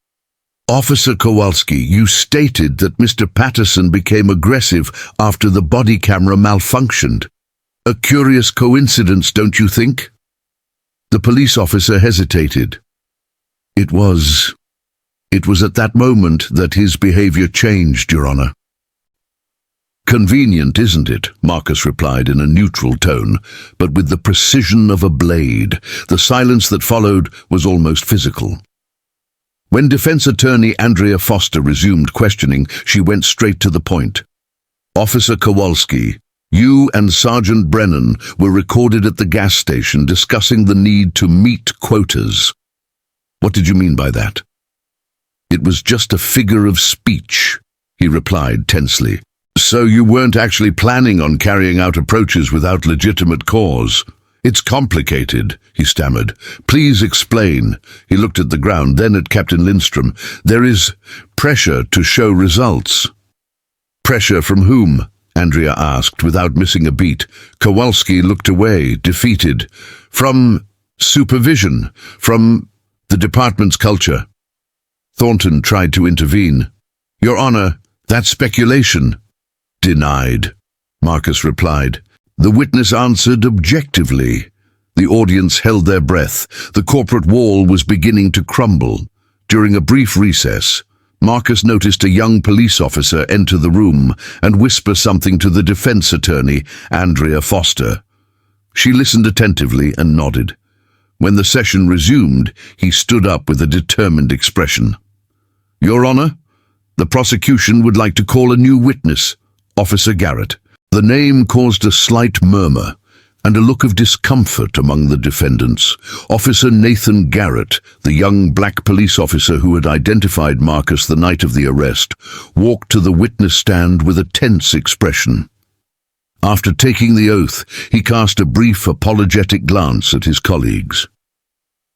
Officer Kowalski, you stated that Mr. Patterson became aggressive after the body camera malfunctioned. A curious coincidence, don't you think? The police officer hesitated. It was at that moment that his behavior changed, Your Honor. Convenient, isn't it? Marcus replied in a neutral tone, but with the precision of a blade. The silence that followed was almost physical. When defense attorney Andrea Foster resumed questioning, she went straight to the point. Officer Kowalski, you and Sergeant Brennan were recorded at the gas station discussing the need to meet quotas. What did you mean by that? It was just a figure of speech, he replied tensely. So you weren't actually planning on carrying out approaches without legitimate cause? It's complicated, he stammered. Please explain. He looked at the ground, then at Captain Lindstrom. There is pressure to show results. Pressure from whom? Andrea asked, without missing a beat. Kowalski looked away, defeated. From supervision, from the department's culture. Thornton tried to intervene. Your Honor, that's speculation. Denied, Marcus replied. The witness answered objectively. The audience held their breath. The corporate wall was beginning to crumble. During a brief recess, Marcus noticed a young police officer enter the room and whisper something to the defense attorney, Andrea Foster. She listened attentively and nodded. When the session resumed, he stood up with a determined expression. Your Honor, the prosecution would like to call a new witness, Officer Garrett. The name caused a slight murmur and a look of discomfort among the defendants. Officer Nathan Garrett, the young black police officer who had identified Marcus the night of the arrest, walked to the witness stand with a tense expression. After taking the oath, he cast a brief apologetic glance at his colleagues.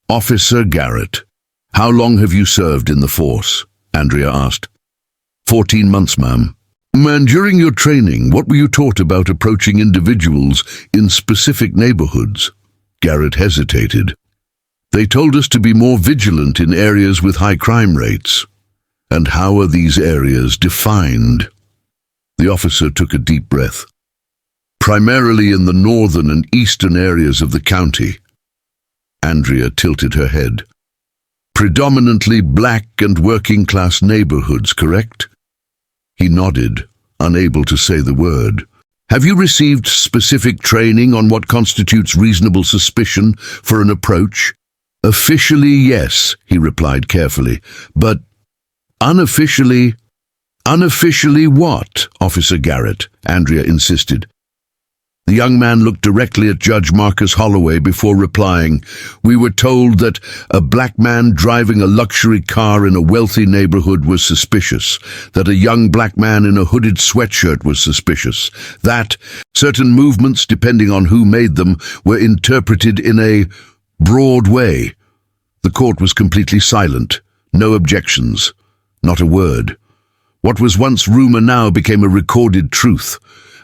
Officer Garrett, how long have you served in the force? Andrea asked. 14 months, ma'am. And during your training, what were you taught about approaching individuals in specific neighborhoods? Garrett hesitated. They told us to be more vigilant in areas with high crime rates. And how are these areas defined? The officer took a deep breath. Primarily in the northern and eastern areas of the county. Andrea tilted her head. Predominantly black and working-class neighborhoods, correct? He nodded, unable to say the word. Have you received specific training on what constitutes reasonable suspicion for an approach? Officially, yes, he replied carefully, but unofficially... Unofficially what, Officer Garrett? Andrea insisted. The young man looked directly at Judge Marcus Holloway before replying. We were told that a black man driving a luxury car in a wealthy neighborhood was suspicious, that a young black man in a hooded sweatshirt was suspicious, that certain movements, depending on who made them, were interpreted in a broad way. The court was completely silent. No objections. Not a word. What was once rumor now became a recorded truth.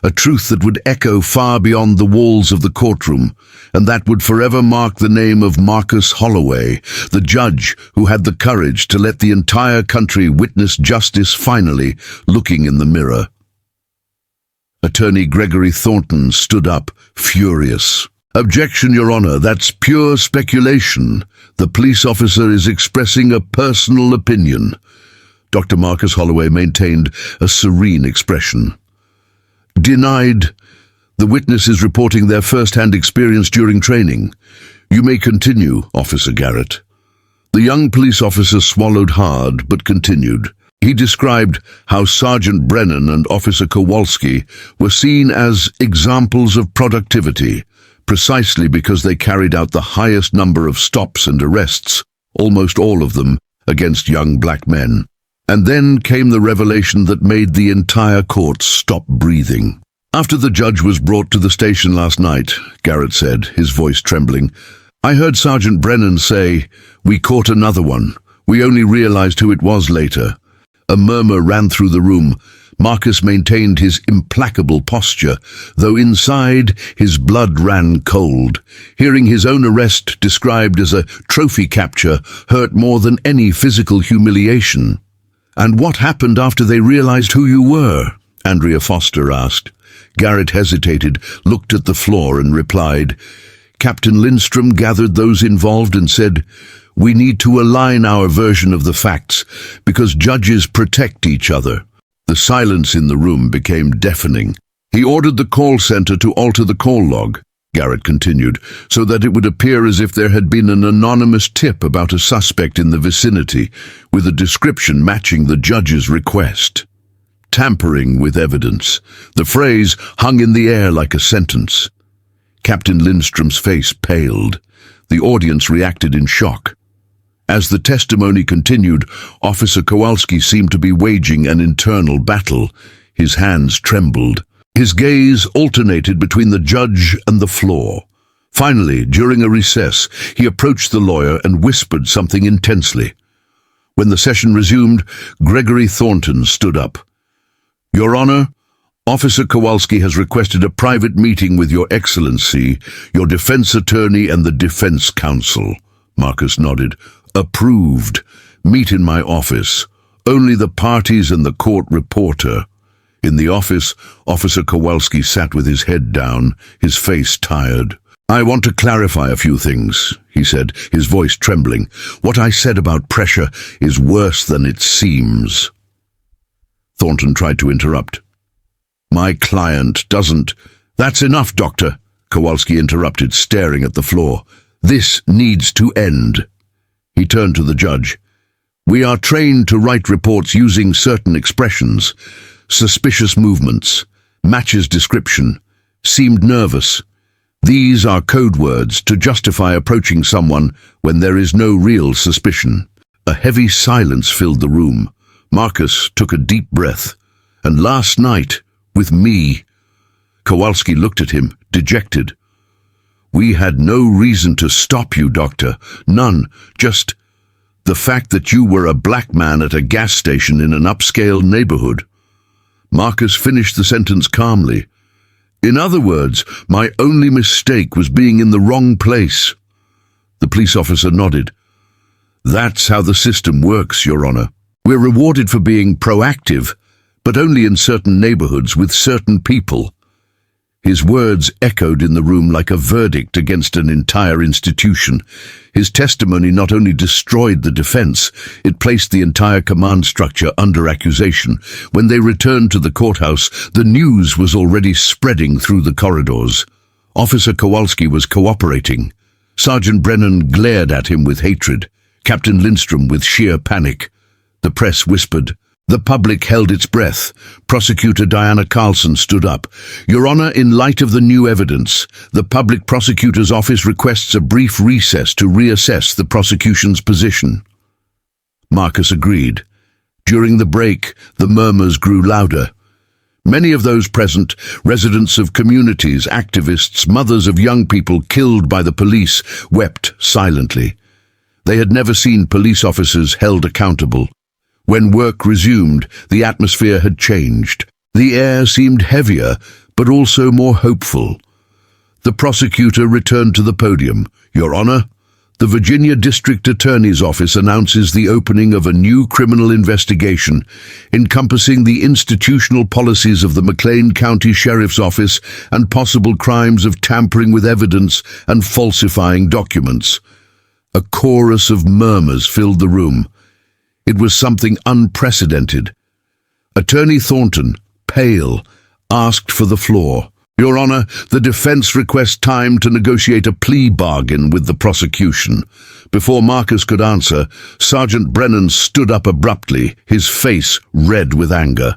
A truth that would echo far beyond the walls of the courtroom, and that would forever mark the name of Marcus Holloway, the judge who had the courage to let the entire country witness justice finally looking in the mirror. Attorney Gregory Thornton stood up, furious. Objection, Your Honor, that's pure speculation. The police officer is expressing a personal opinion. Dr. Marcus Holloway maintained a serene expression. Denied. The witness is reporting their first-hand experience during training. You may continue, Officer Garrett. The young police officer swallowed hard, but continued. He described how Sergeant Brennan and Officer Kowalski were seen as examples of productivity, precisely because they carried out the highest number of stops and arrests, almost all of them, against young black men. And then came the revelation that made the entire court stop breathing. After the judge was brought to the station last night, Garrett said, his voice trembling, I heard Sergeant Brennan say, we caught another one. We only realized who it was later. A murmur ran through the room. Marcus maintained his implacable posture, though inside his blood ran cold. Hearing his own arrest described as a trophy capture hurt more than any physical humiliation. And what happened after they realized who you were? Andrea Foster asked. Garrett hesitated, looked at the floor and replied, Captain Lindstrom gathered those involved and said, we need to align our version of the facts because judges protect each other. The silence in the room became deafening. He ordered the call center to alter the call log, Garrett continued, so that it would appear as if there had been an anonymous tip about a suspect in the vicinity, with a description matching the judge's request. Tampering with evidence. The phrase hung in the air like a sentence. Captain Lindstrom's face paled. The audience reacted in shock. As the testimony continued, Officer Kowalski seemed to be waging an internal battle. His hands trembled. His gaze alternated between the judge and the floor. Finally, during a recess, he approached the lawyer and whispered something intensely. When the session resumed, Gregory Thornton stood up. Your Honor, Officer Kowalski has requested a private meeting with Your Excellency, your defense attorney and the defense counsel. Marcus nodded. Approved. Meet in my office. Only the parties and the court reporter. In the office, Officer Kowalski sat with his head down, his face tired. I want to clarify a few things, he said, his voice trembling. What I said about pressure is worse than it seems. Thornton tried to interrupt. My client doesn't... That's enough, Doctor, Kowalski interrupted, staring at the floor. This needs to end. He turned to the judge. We are trained to write reports using certain expressions. Suspicious movements, matches description, seemed nervous. These are code words to justify approaching someone when there is no real suspicion. A heavy silence filled the room. Marcus took a deep breath. And last night, with me... Kowalski looked at him, dejected. We had no reason to stop you, Doctor. None. Just the fact that you were a black man at a gas station in an upscale neighborhood. Marcus finished the sentence calmly. In other words, my only mistake was being in the wrong place. The police officer nodded. "That's how the system works, Your Honor. We're rewarded for being proactive, but only in certain neighborhoods with certain people." His words echoed in the room like a verdict against an entire institution. His testimony not only destroyed the defense, it placed the entire command structure under accusation. When they returned to the courthouse, the news was already spreading through the corridors. Officer Kowalski was cooperating. Sergeant Brennan glared at him with hatred, Captain Lindstrom with sheer panic. The press whispered. The public held its breath. Prosecutor Diana Carlson stood up. "Your Honor, in light of the new evidence, the Public Prosecutor's Office requests a brief recess to reassess the prosecution's position." Marcus agreed. During the break, the murmurs grew louder. Many of those present, residents of communities, activists, mothers of young people killed by the police, wept silently. They had never seen police officers held accountable. When work resumed, the atmosphere had changed. The air seemed heavier, but also more hopeful. The prosecutor returned to the podium. "Your Honor, the Virginia District Attorney's Office announces the opening of a new criminal investigation encompassing the institutional policies of the McLean County Sheriff's Office and possible crimes of tampering with evidence and falsifying documents." A chorus of murmurs filled the room. It was something unprecedented. Attorney Thornton, pale, asked for the floor. "Your Honor, the defense requests time to negotiate a plea bargain with the prosecution." Before Marcus could answer, Sergeant Brennan stood up abruptly, his face red with anger.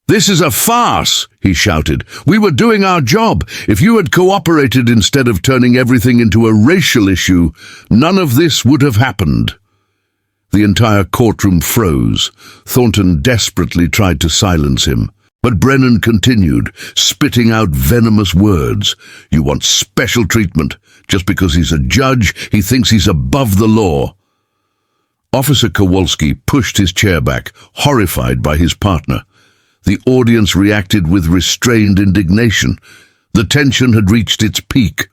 "This is a farce," he shouted. "We were doing our job. If you had cooperated instead of turning everything into a racial issue, none of this would have happened." The entire courtroom froze. Thornton desperately tried to silence him, but Brennan continued, spitting out venomous words. "You want special treatment. Just because he's a judge, he thinks he's above the law." Officer Kowalski pushed his chair back, horrified by his partner. The audience reacted with restrained indignation. The tension had reached its peak.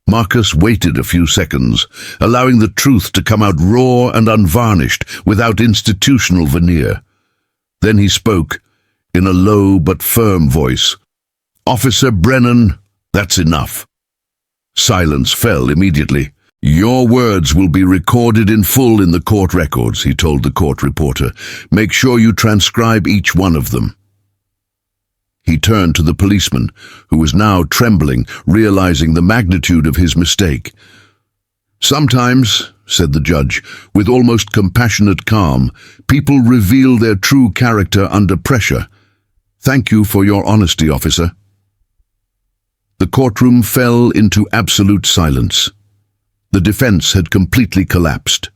Marcus waited a few seconds, allowing the truth to come out raw and unvarnished, without institutional veneer. Then he spoke, in a low but firm voice. "Officer Brennan, that's enough." Silence fell immediately. "Your words will be recorded in full in the court records," he told the court reporter. "Make sure you transcribe each one of them." He turned to the policeman, who was now trembling, realizing the magnitude of his mistake. "Sometimes," said the judge, with almost compassionate calm, "people reveal their true character under pressure. Thank you for your honesty, officer." The courtroom fell into absolute silence. The defense had completely collapsed.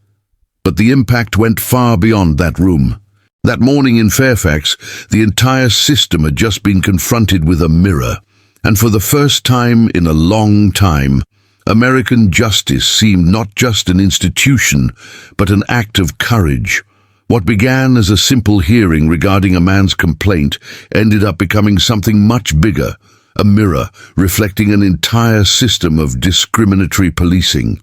But the impact went far beyond that room. That morning in Fairfax, the entire system had just been confronted with a mirror, and for the first time in a long time, American justice seemed not just an institution, but an act of courage. What began as a simple hearing regarding a man's complaint ended up becoming something much bigger, a mirror reflecting an entire system of discriminatory policing.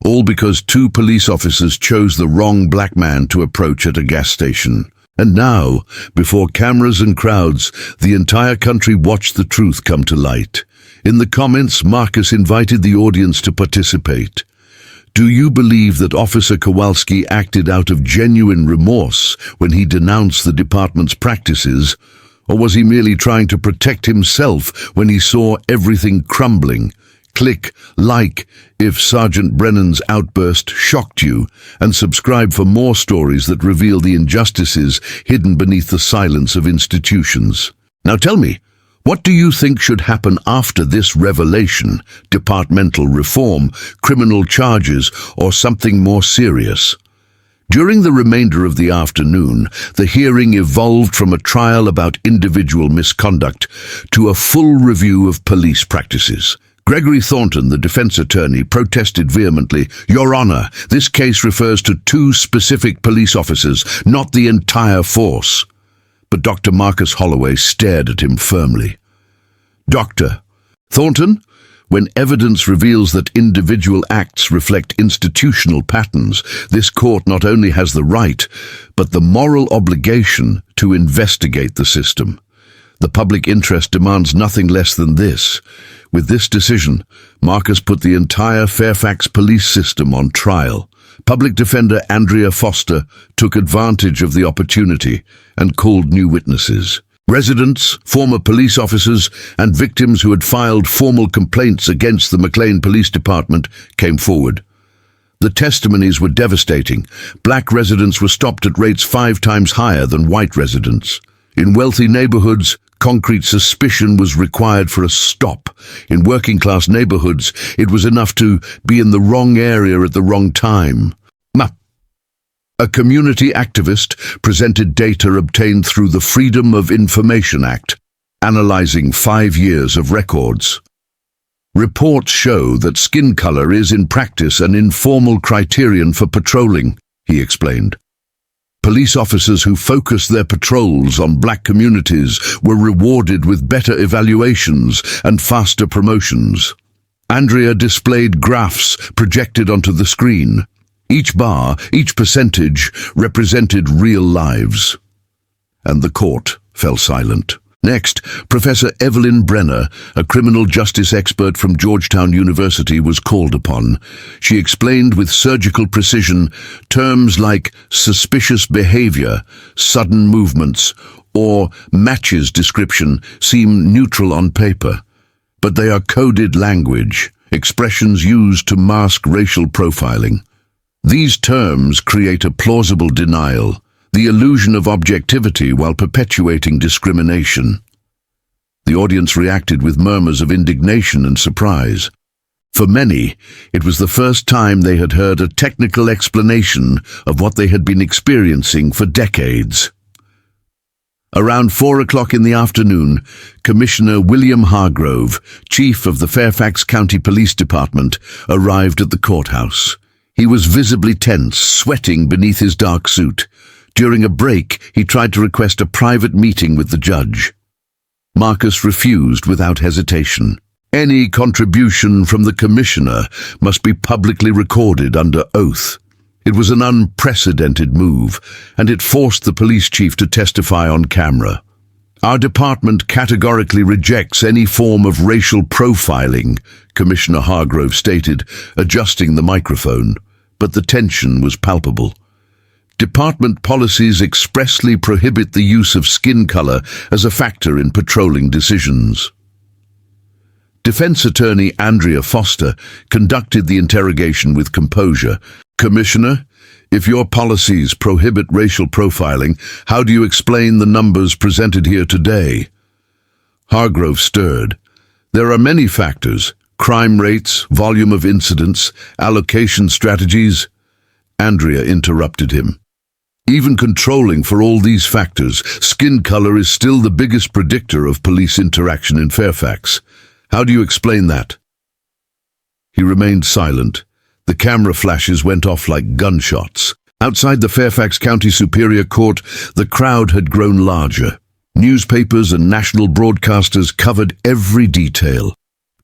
All because two police officers chose the wrong black man to approach at a gas station. And now, before cameras and crowds, the entire country watched the truth come to light. In the comments, Marcus invited the audience to participate. Do you believe that Officer Kowalski acted out of genuine remorse when he denounced the department's practices, or was he merely trying to protect himself when he saw everything crumbling? Click like if Sergeant Brennan's outburst shocked you, and subscribe for more stories that reveal the injustices hidden beneath the silence of institutions. Now tell me, what do you think should happen after this revelation? Departmental reform, criminal charges, or something more serious? During the remainder of the afternoon, the hearing evolved from a trial about individual misconduct to a full review of police practices. Gregory Thornton, the defense attorney, protested vehemently, "Your Honor, this case refers to two specific police officers, not the entire force." But Dr. Marcus Holloway stared at him firmly. "Doctor, Thornton, When evidence reveals that individual acts reflect institutional patterns, this court not only has the right, but the moral obligation to investigate the system. The public interest demands nothing less than this. With this decision, Marcus put the entire Fairfax police system on trial. Public defender Andrea Foster took advantage of the opportunity and called new witnesses. Residents, former police officers, and victims who had filed formal complaints against the McLean Police Department came forward. The testimonies were devastating. Black residents were stopped at rates 5 times higher than white residents. In wealthy neighborhoods, concrete suspicion was required for a stop. In working-class neighborhoods, it was enough to be in the wrong area at the wrong time. A community activist presented data obtained through the Freedom of Information Act, analyzing 5 years of records. Reports show that skin color is in practice an informal criterion for patrolling, he explained. Police officers who focused their patrols on black communities were rewarded with better evaluations and faster promotions. Andrea displayed graphs projected onto the screen. Each bar, each percentage, represented real lives. And the court fell silent. Next, Professor Evelyn Brenner, a criminal justice expert from Georgetown University, was called upon. She explained with surgical precision terms like suspicious behavior, sudden movements, or matches description seem neutral on paper, but they are coded language, expressions used to mask racial profiling. These terms create a plausible denial, the illusion of objectivity while perpetuating discrimination. The audience reacted with murmurs of indignation and surprise. For many, it was the first time they had heard a technical explanation of what they had been experiencing for decades. Around 4 o'clock in the afternoon, Commissioner William Hargrove, chief of the Fairfax County Police Department, arrived at the courthouse. He was visibly tense, sweating beneath his dark suit. During a break, he tried to request a private meeting with the judge. Marcus refused without hesitation. Any contribution from the commissioner must be publicly recorded under oath. It was an unprecedented move, and it forced the police chief to testify on camera. Our department categorically rejects any form of racial profiling, Commissioner Hargrove stated, adjusting the microphone. But the tension was palpable. Department policies expressly prohibit the use of skin color as a factor in patrolling decisions. Defense attorney Andrea Foster conducted the interrogation with composure. Commissioner, if your policies prohibit racial profiling, how do you explain the numbers presented here today? Hargrove stirred. There are many factors. Crime rates, volume of incidents, allocation strategies. Andrea interrupted him. Even controlling for all these factors, skin color is still the biggest predictor of police interaction in Fairfax. How do you explain that? He remained silent. The camera flashes went off like gunshots. Outside the Fairfax County Superior Court, the crowd had grown larger. Newspapers and national broadcasters covered every detail.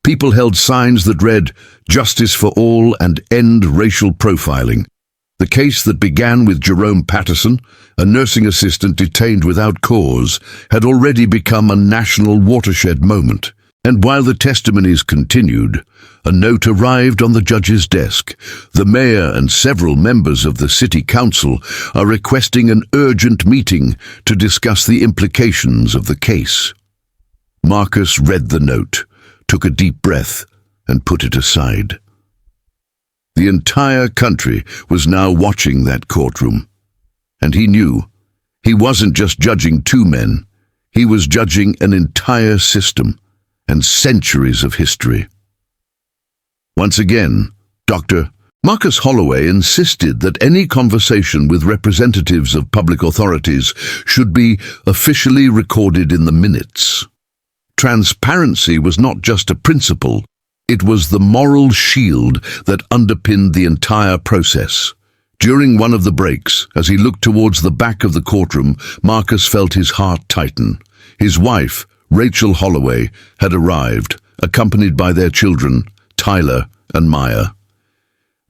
People held signs that read, "Justice for all and end racial profiling." The case that began with Jerome Patterson, a nursing assistant detained without cause, had already become a national watershed moment. And while the testimonies continued, a note arrived on the judge's desk. The mayor and several members of the city council are requesting an urgent meeting to discuss the implications of the case. Marcus read the note, took a deep breath, and put it aside. The entire country was now watching that courtroom, and he knew he wasn't just judging 2 men, he was judging an entire system and centuries of history. Once again, Dr. Marcus Holloway insisted that any conversation with representatives of public authorities should be officially recorded in the minutes. Transparency was not just a principle, it was the moral shield that underpinned the entire process. During one of the breaks, as he looked towards the back of the courtroom, Marcus felt his heart tighten. His wife, Rachel Holloway, had arrived, accompanied by their children, Tyler and Maya.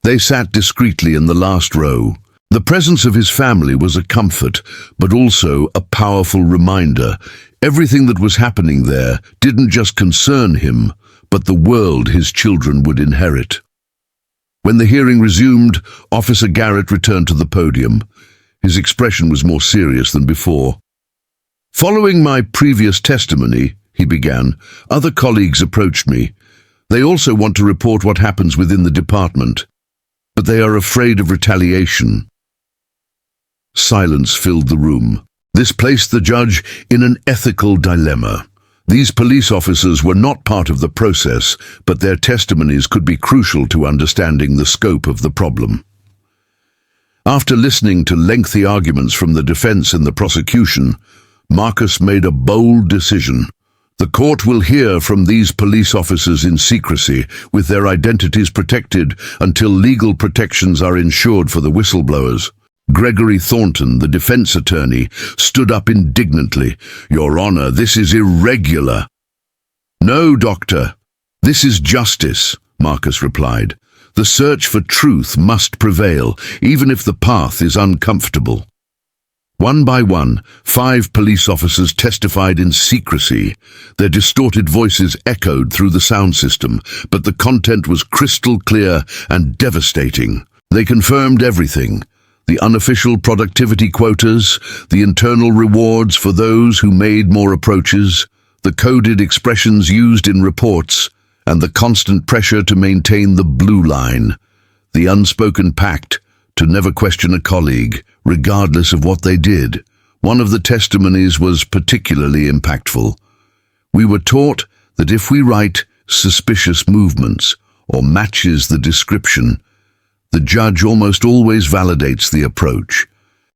They sat discreetly in the last row. The presence of his family was a comfort, but also a powerful reminder. Everything that was happening there didn't just concern him, but the world his children would inherit. When the hearing resumed, Officer Garrett returned to the podium. His expression was more serious than before. "Following my previous testimony," he began, "other colleagues approached me. They also want to report what happens within the department, but they are afraid of retaliation." Silence filled the room. This placed the judge in an ethical dilemma. These police officers were not part of the process, but their testimonies could be crucial to understanding the scope of the problem. After listening to lengthy arguments from the defense and the prosecution, Marcus made a bold decision. The court will hear from these police officers in secrecy, with their identities protected until legal protections are ensured for the whistleblowers. Gregory Thornton, the defense attorney, stood up indignantly. "Your Honor, this is irregular." "No, Doctor. This is justice," Marcus replied. "The search for truth must prevail, even if the path is uncomfortable." One by one, 5 police officers testified in secrecy. Their distorted voices echoed through the sound system, but the content was crystal clear and devastating. They confirmed everything: the unofficial productivity quotas, the internal rewards for those who made more approaches, the coded expressions used in reports, and the constant pressure to maintain the blue line, the unspoken pact to never question a colleague, regardless of what they did. One of the testimonies was particularly impactful. "We were taught that if we write suspicious movements or matches the description, the judge almost always validates the approach.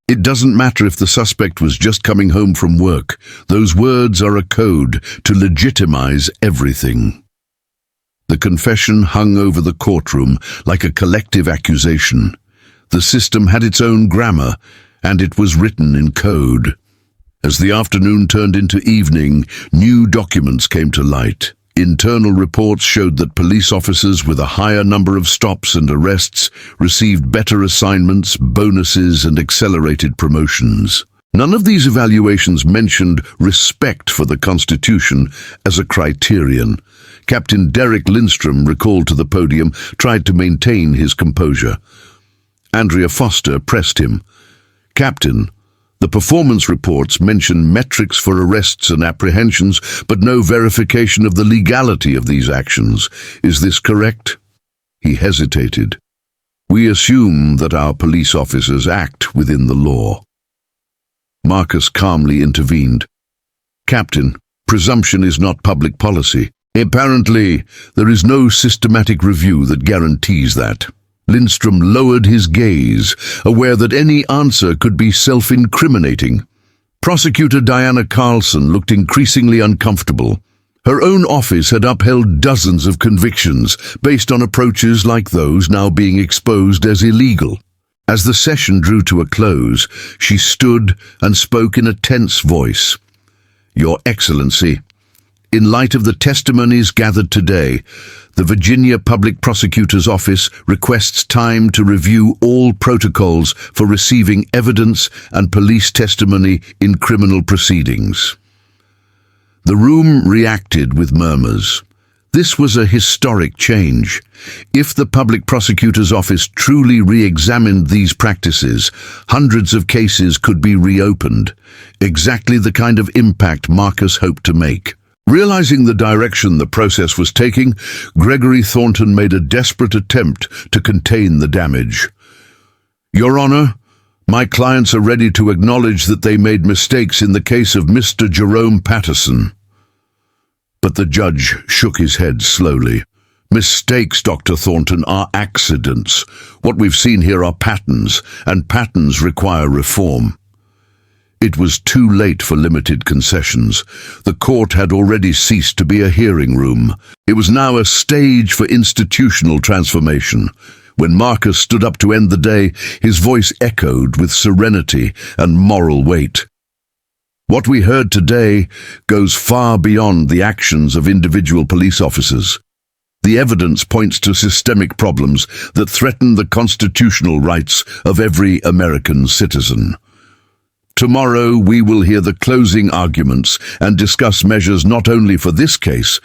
It doesn't matter if the suspect was just coming home from work. Those words are a code to legitimize everything." The confession hung over the courtroom like a collective accusation. The system had its own grammar, and it was written in code. As the afternoon turned into evening, new documents came to light. Internal reports showed that police officers with a higher number of stops and arrests received better assignments, bonuses, and accelerated promotions. None of these evaluations mentioned respect for the Constitution as a criterion. Captain Derek Lindstrom, recalled to the podium, tried to maintain his composure. Andrea Foster pressed him. "Captain, the performance reports mention metrics for arrests and apprehensions, but no verification of the legality of these actions. Is this correct?" He hesitated. "We assume that our police officers act within the law." Marcus calmly intervened. "Captain, presumption is not public policy. Apparently, there is no systematic review that guarantees that." Lindstrom lowered his gaze, aware that any answer could be self-incriminating. Prosecutor Diana Carlson looked increasingly uncomfortable. Her own office had upheld dozens of convictions based on approaches like those now being exposed as illegal. As the session drew to a close, she stood and spoke in a tense voice. "Your Excellency, in light of the testimonies gathered today, the Virginia Public Prosecutor's Office requests time to review all protocols for receiving evidence and police testimony in criminal proceedings." The room reacted with murmurs. This was a historic change. If the Public Prosecutor's Office truly re-examined these practices, hundreds of cases could be reopened, exactly the kind of impact Marcus hoped to make. Realizing the direction the process was taking, Gregory Thornton made a desperate attempt to contain the damage. "Your Honor, my clients are ready to acknowledge that they made mistakes in the case of Mr. Jerome Patterson." But the judge shook his head slowly. "Mistakes, Dr. Thornton, are accidents. What we've seen here are patterns, and patterns require reform." It was too late for limited concessions. The court had already ceased to be a hearing room. It was now a stage for institutional transformation. When Marcus stood up to end the day, his voice echoed with serenity and moral weight. What we heard today goes far beyond the actions of individual police officers. The evidence points to systemic problems that threaten the constitutional rights of every American citizen. Tomorrow we will hear the closing arguments and discuss measures not only for this case,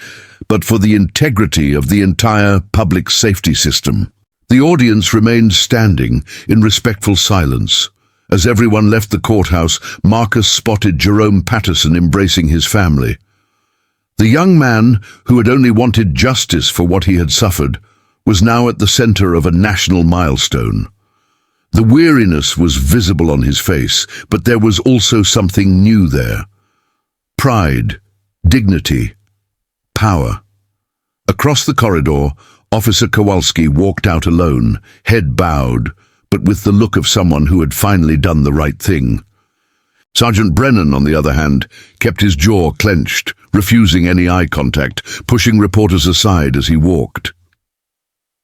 but for the integrity of the entire public safety system. The audience remained standing in respectful silence. As everyone left the courthouse, Marcus spotted Jerome Patterson embracing his family. The young man, who had only wanted justice for what he had suffered, was now at the center of a national milestone. The weariness was visible on his face, but there was also something new there. Pride, dignity, power. Across the corridor, Officer Kowalski walked out alone, head bowed, but with the look of someone who had finally done the right thing. Sergeant Brennan, on the other hand, kept his jaw clenched, refusing any eye contact, pushing reporters aside as he walked.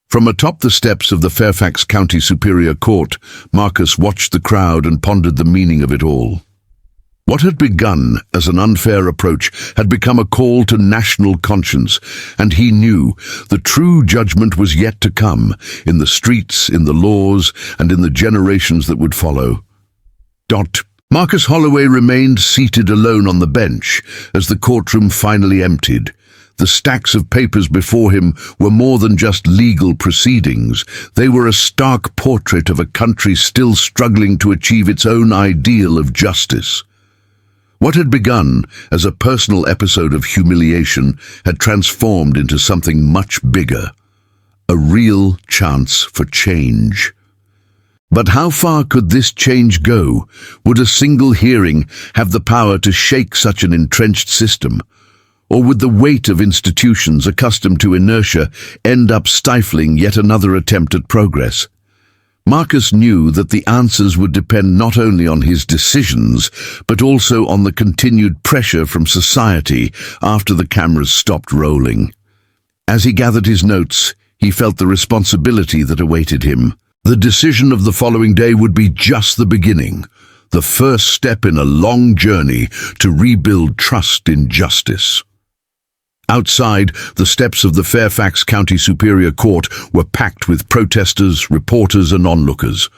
From atop the steps of the Fairfax County Superior Court, Marcus watched the crowd and pondered the meaning of it all. What had begun as an unfair approach had become a call to national conscience, and he knew the true judgment was yet to come, in the streets, in the laws, and in the generations that would follow. Marcus Holloway remained seated alone on the bench as the courtroom finally emptied. The stacks of papers before him were more than just legal proceedings. They were a stark portrait of a country still struggling to achieve its own ideal of justice. What had begun as a personal episode of humiliation had transformed into something much bigger, a real chance for change. But how far could this change go? Would a single hearing have the power to shake such an entrenched system? Or would the weight of institutions accustomed to inertia end up stifling yet another attempt at progress? Marcus knew that the answers would depend not only on his decisions, but also on the continued pressure from society after the cameras stopped rolling. As he gathered his notes, he felt the responsibility that awaited him. The decision of the following day would be just the beginning, the first step in a long journey to rebuild trust in justice. Outside, the steps of the Fairfax County Superior Court were packed with protesters, reporters, and onlookers.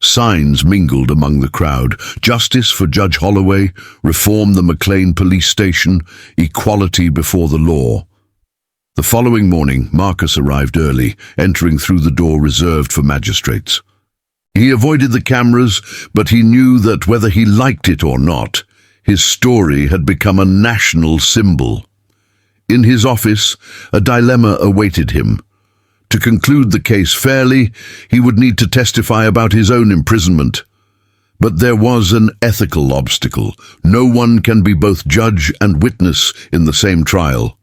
Signs mingled among the crowd: justice for Judge Holloway, reform the McLean police station, equality before the law. The following morning, Marcus arrived early, entering through the door reserved for magistrates. He avoided the cameras, but he knew that whether he liked it or not, his story had become a national symbol. In his office, a dilemma awaited him. To conclude the case fairly, he would need to testify about his own imprisonment. But there was an ethical obstacle. No one can be both judge and witness in the same trial.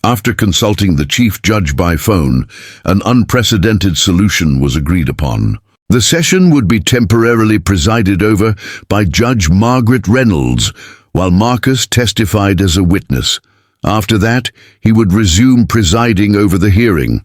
After consulting the chief judge by phone, an unprecedented solution was agreed upon. The session would be temporarily presided over by Judge Margaret Reynolds, while Marcus testified as a witness. After that, he would resume presiding over the hearing.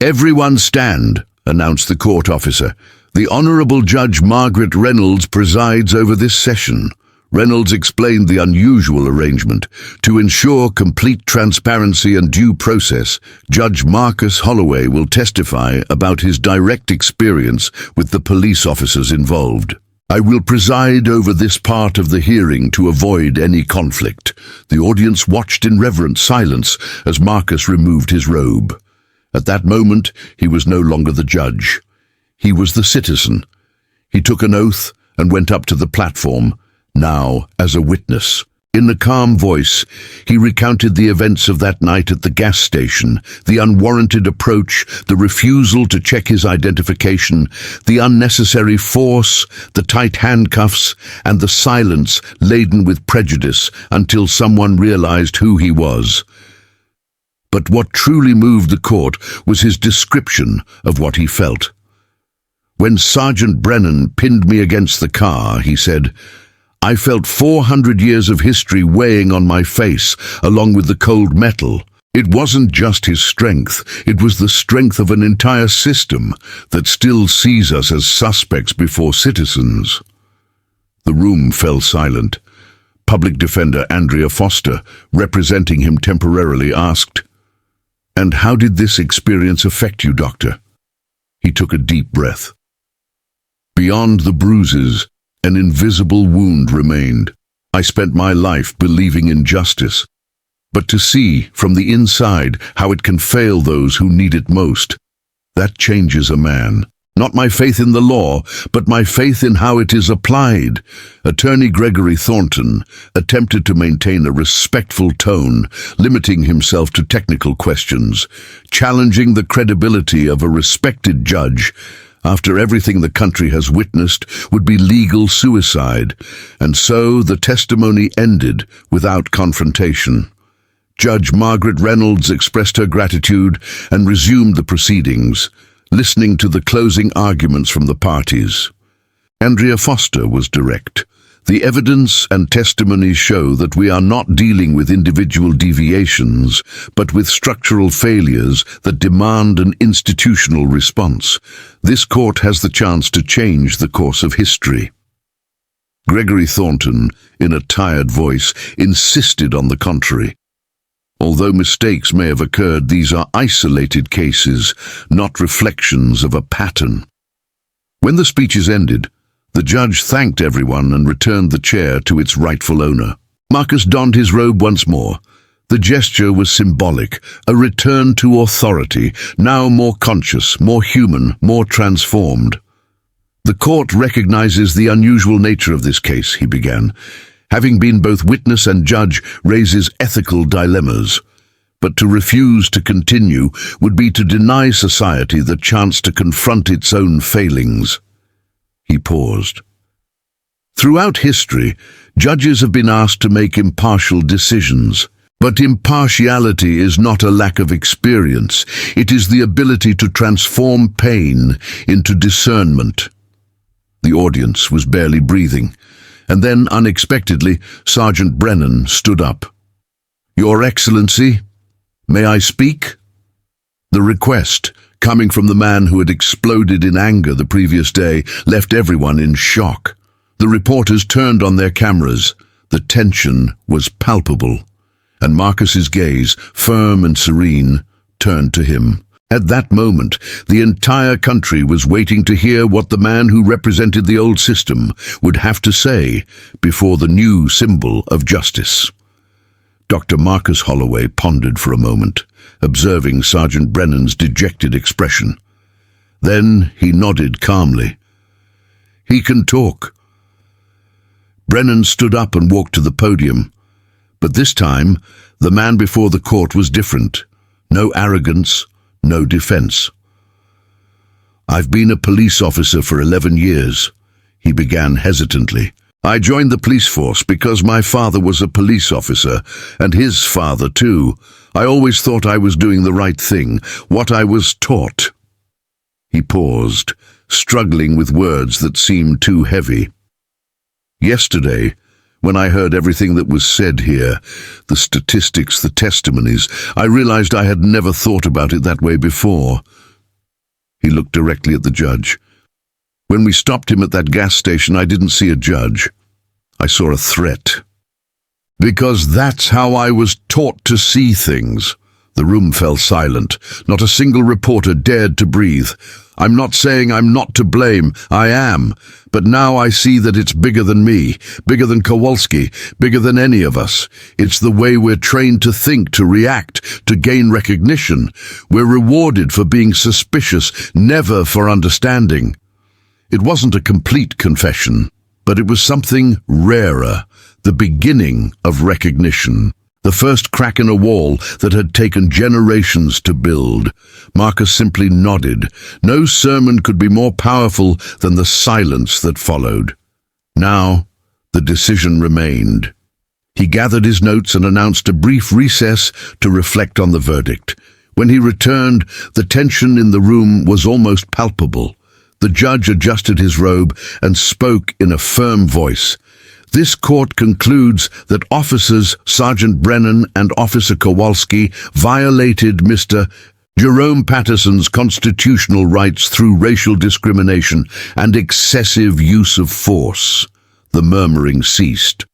"Everyone stand," announced the court officer. "The Honorable Judge Margaret Reynolds presides over this session." Reynolds explained the unusual arrangement. To ensure complete transparency and due process, Judge Marcus Holloway will testify about his direct experience with the police officers involved. "I will preside over this part of the hearing to avoid any conflict." The audience watched in reverent silence as Marcus removed his robe. At that moment, he was no longer the judge. He was the citizen. He took an oath and went up to the platform, now as a witness. In a calm voice, he recounted the events of that night at the gas station, the unwarranted approach, the refusal to check his identification, the unnecessary force, the tight handcuffs, and the silence laden with prejudice until someone realized who he was. But what truly moved the court was his description of what he felt. "When Sergeant Brennan pinned me against the car," he said, "I felt 400 years of history weighing on my face, along with the cold metal. It wasn't just his strength, it was the strength of an entire system that still sees us as suspects before citizens." The room fell silent. Public Defender Andrea Foster, representing him temporarily, asked, "And how did this experience affect you, Doctor?" He took a deep breath. "Beyond the bruises, an invisible wound remained. I spent my life believing in justice. But to see, from the inside, how it can fail those who need it most, that changes a man. Not my faith in the law, but my faith in how it is applied." Attorney Gregory Thornton attempted to maintain a respectful tone, limiting himself to technical questions, challenging the credibility of a respected judge after everything the country has witnessed would be legal suicide, and so the testimony ended without confrontation. Judge Margaret Reynolds expressed her gratitude and resumed the proceedings, listening to the closing arguments from the parties. Andrea Foster was direct. "The evidence and testimonies show that we are not dealing with individual deviations, but with structural failures that demand an institutional response. This court has the chance to change the course of history." Gregory Thornton, in a tired voice, insisted on the contrary. "Although mistakes may have occurred, these are isolated cases, not reflections of a pattern." When the speeches ended, the judge thanked everyone and returned the chair to its rightful owner. Marcus donned his robe once more. The gesture was symbolic, a return to authority, now more conscious, more human, more transformed. "The court recognizes the unusual nature of this case," he began. "Having been both witness and judge raises ethical dilemmas. But to refuse to continue would be to deny society the chance to confront its own failings." He paused. "Throughout history, judges have been asked to make impartial decisions. But impartiality is not a lack of experience. It is the ability to transform pain into discernment." The audience was barely breathing. And then, unexpectedly, Sergeant Brennan stood up. "Your Excellency, may I speak?" The request, coming from the man who had exploded in anger the previous day, left everyone in shock. The reporters turned on their cameras. The tension was palpable, and Marcus's gaze, firm and serene, turned to him. At that moment, the entire country was waiting to hear what the man who represented the old system would have to say before the new symbol of justice. Dr. Marcus Holloway pondered for a moment, observing Sergeant Brennan's dejected expression. Then he nodded calmly. "He can talk." Brennan stood up and walked to the podium. But this time, the man before the court was different. No arrogance, no defense. "I've been a police officer for 11 years, he began hesitantly. "I joined the police force because my father was a police officer, and his father too. I always thought I was doing the right thing, what I was taught." He paused, struggling with words that seemed too heavy. "Yesterday, when I heard everything that was said here, the statistics, the testimonies, I realized I had never thought about it that way before." He looked directly at the judge. "When we stopped him at that gas station, I didn't see a judge. I saw a threat. Because that's how I was taught to see things." The room fell silent. Not a single reporter dared to breathe. "I'm not saying I'm not to blame. I am. But now I see that it's bigger than me, bigger than Kowalski, bigger than any of us. It's the way we're trained to think, to react, to gain recognition. We're rewarded for being suspicious, never for understanding." It wasn't a complete confession, but it was something rarer, the beginning of recognition. The first crack in a wall that had taken generations to build. Marcus simply nodded. No sermon could be more powerful than the silence that followed. Now, the decision remained. He gathered his notes and announced a brief recess to reflect on the verdict. When he returned, the tension in the room was almost palpable. The judge adjusted his robe and spoke in a firm voice. "This court concludes that Officers Sergeant Brennan and Officer Kowalski violated Mr. Jerome Patterson's constitutional rights through racial discrimination and excessive use of force." The murmuring ceased.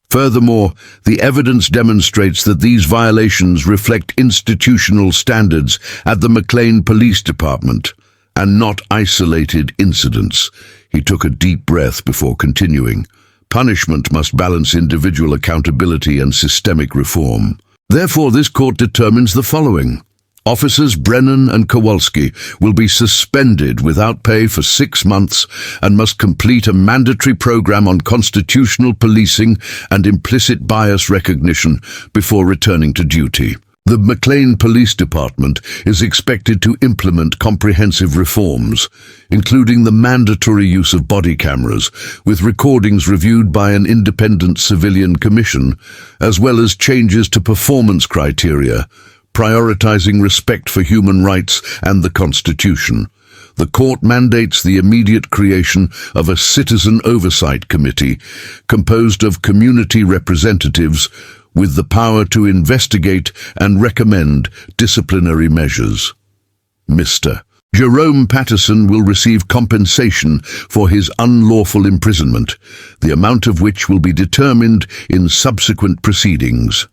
Furthermore, the evidence demonstrates that these violations reflect institutional standards at the McLean Police Department, and not isolated incidents. He took a deep breath before continuing. Punishment must balance individual accountability and systemic reform. Therefore, this court determines the following. Officers Brennan and Kowalski will be suspended without pay for 6 months and must complete a mandatory program on constitutional policing and implicit bias recognition before returning to duty. The McLean Police Department is expected to implement comprehensive reforms, including the mandatory use of body cameras, with recordings reviewed by an independent civilian commission, as well as changes to performance criteria, prioritizing respect for human rights and the Constitution. The court mandates the immediate creation of a citizen oversight committee composed of community representatives with the power to investigate and recommend disciplinary measures. Mr. Jerome Patterson will receive compensation for his unlawful imprisonment, the amount of which will be determined in subsequent proceedings.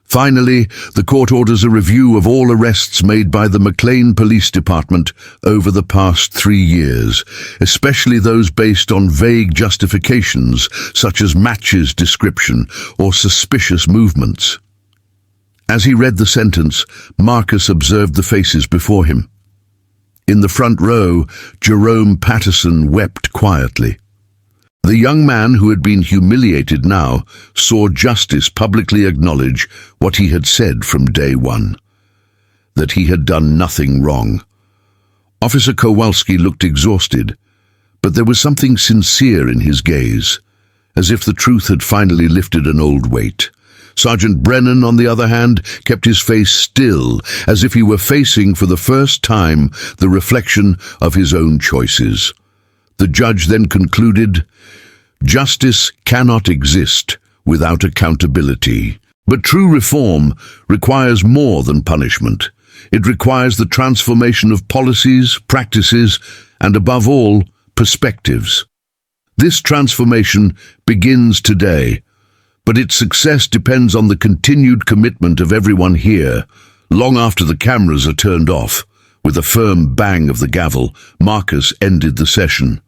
Finally, the court orders a review of all arrests made by the McLean Police Department over the past 3 years, especially those based on vague justifications such as matches description or suspicious movements. As he read the sentence, Marcus observed the faces before him. In the front row, Jerome Patterson wept quietly. The young man who had been humiliated now saw justice publicly acknowledge what he had said from day one, that he had done nothing wrong. Officer Kowalski looked exhausted, but there was something sincere in his gaze, as if the truth had finally lifted an old weight. Sergeant Brennan, on the other hand, kept his face still, as if he were facing for the first time the reflection of his own choices. The judge then concluded, "Justice cannot exist without accountability. But true reform requires more than punishment. It requires the transformation of policies, practices, and above all, perspectives. This transformation begins today, but its success depends on the continued commitment of everyone here, long after the cameras are turned off." With a firm bang of the gavel, Marcus ended the session.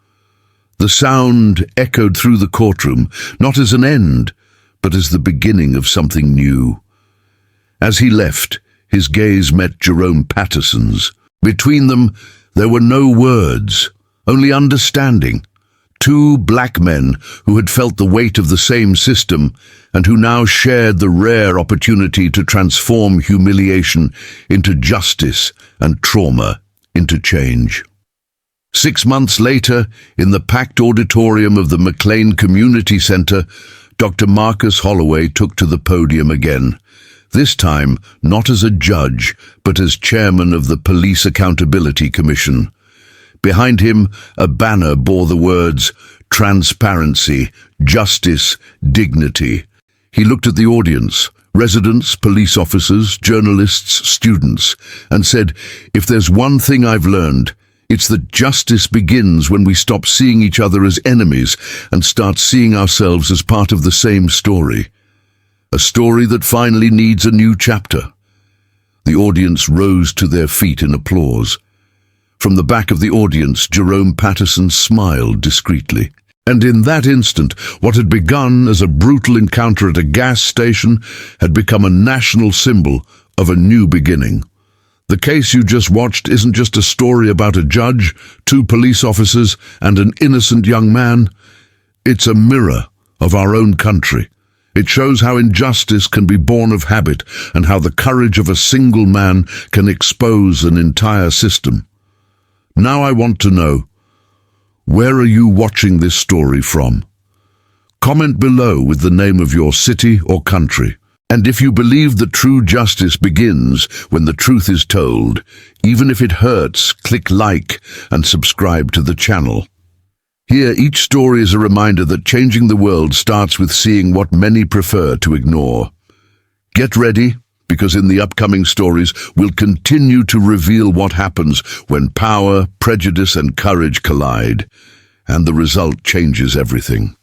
The sound echoed through the courtroom, not as an end, but as the beginning of something new. As he left, his gaze met Jerome Patterson's. Between them, there were no words, only understanding. 2 black men who had felt the weight of the same system and who now shared the rare opportunity to transform humiliation into justice and trauma into change. 6 months later, in the packed auditorium of the McLean Community Center, Dr. Marcus Holloway took to the podium again, this time not as a judge, but as chairman of the Police Accountability Commission. Behind him, a banner bore the words, "Transparency, Justice, Dignity." He looked at the audience, residents, police officers, journalists, students, and said, "If there's one thing I've learned, it's that justice begins when we stop seeing each other as enemies and start seeing ourselves as part of the same story. A story that finally needs a new chapter." The audience rose to their feet in applause. From the back of the audience, Jerome Patterson smiled discreetly. And in that instant, what had begun as a brutal encounter at a gas station had become a national symbol of a new beginning. The case you just watched isn't just a story about a judge, 2 police officers, and an innocent young man. It's a mirror of our own country. It shows how injustice can be born of habit and how the courage of a single man can expose an entire system. Now I want to know, where are you watching this story from? Comment below with the name of your city or country. And if you believe that true justice begins when the truth is told, even if it hurts, click like and subscribe to the channel. Here, each story is a reminder that changing the world starts with seeing what many prefer to ignore. Get ready, because in the upcoming stories, we'll continue to reveal what happens when power, prejudice, and courage collide, and the result changes everything.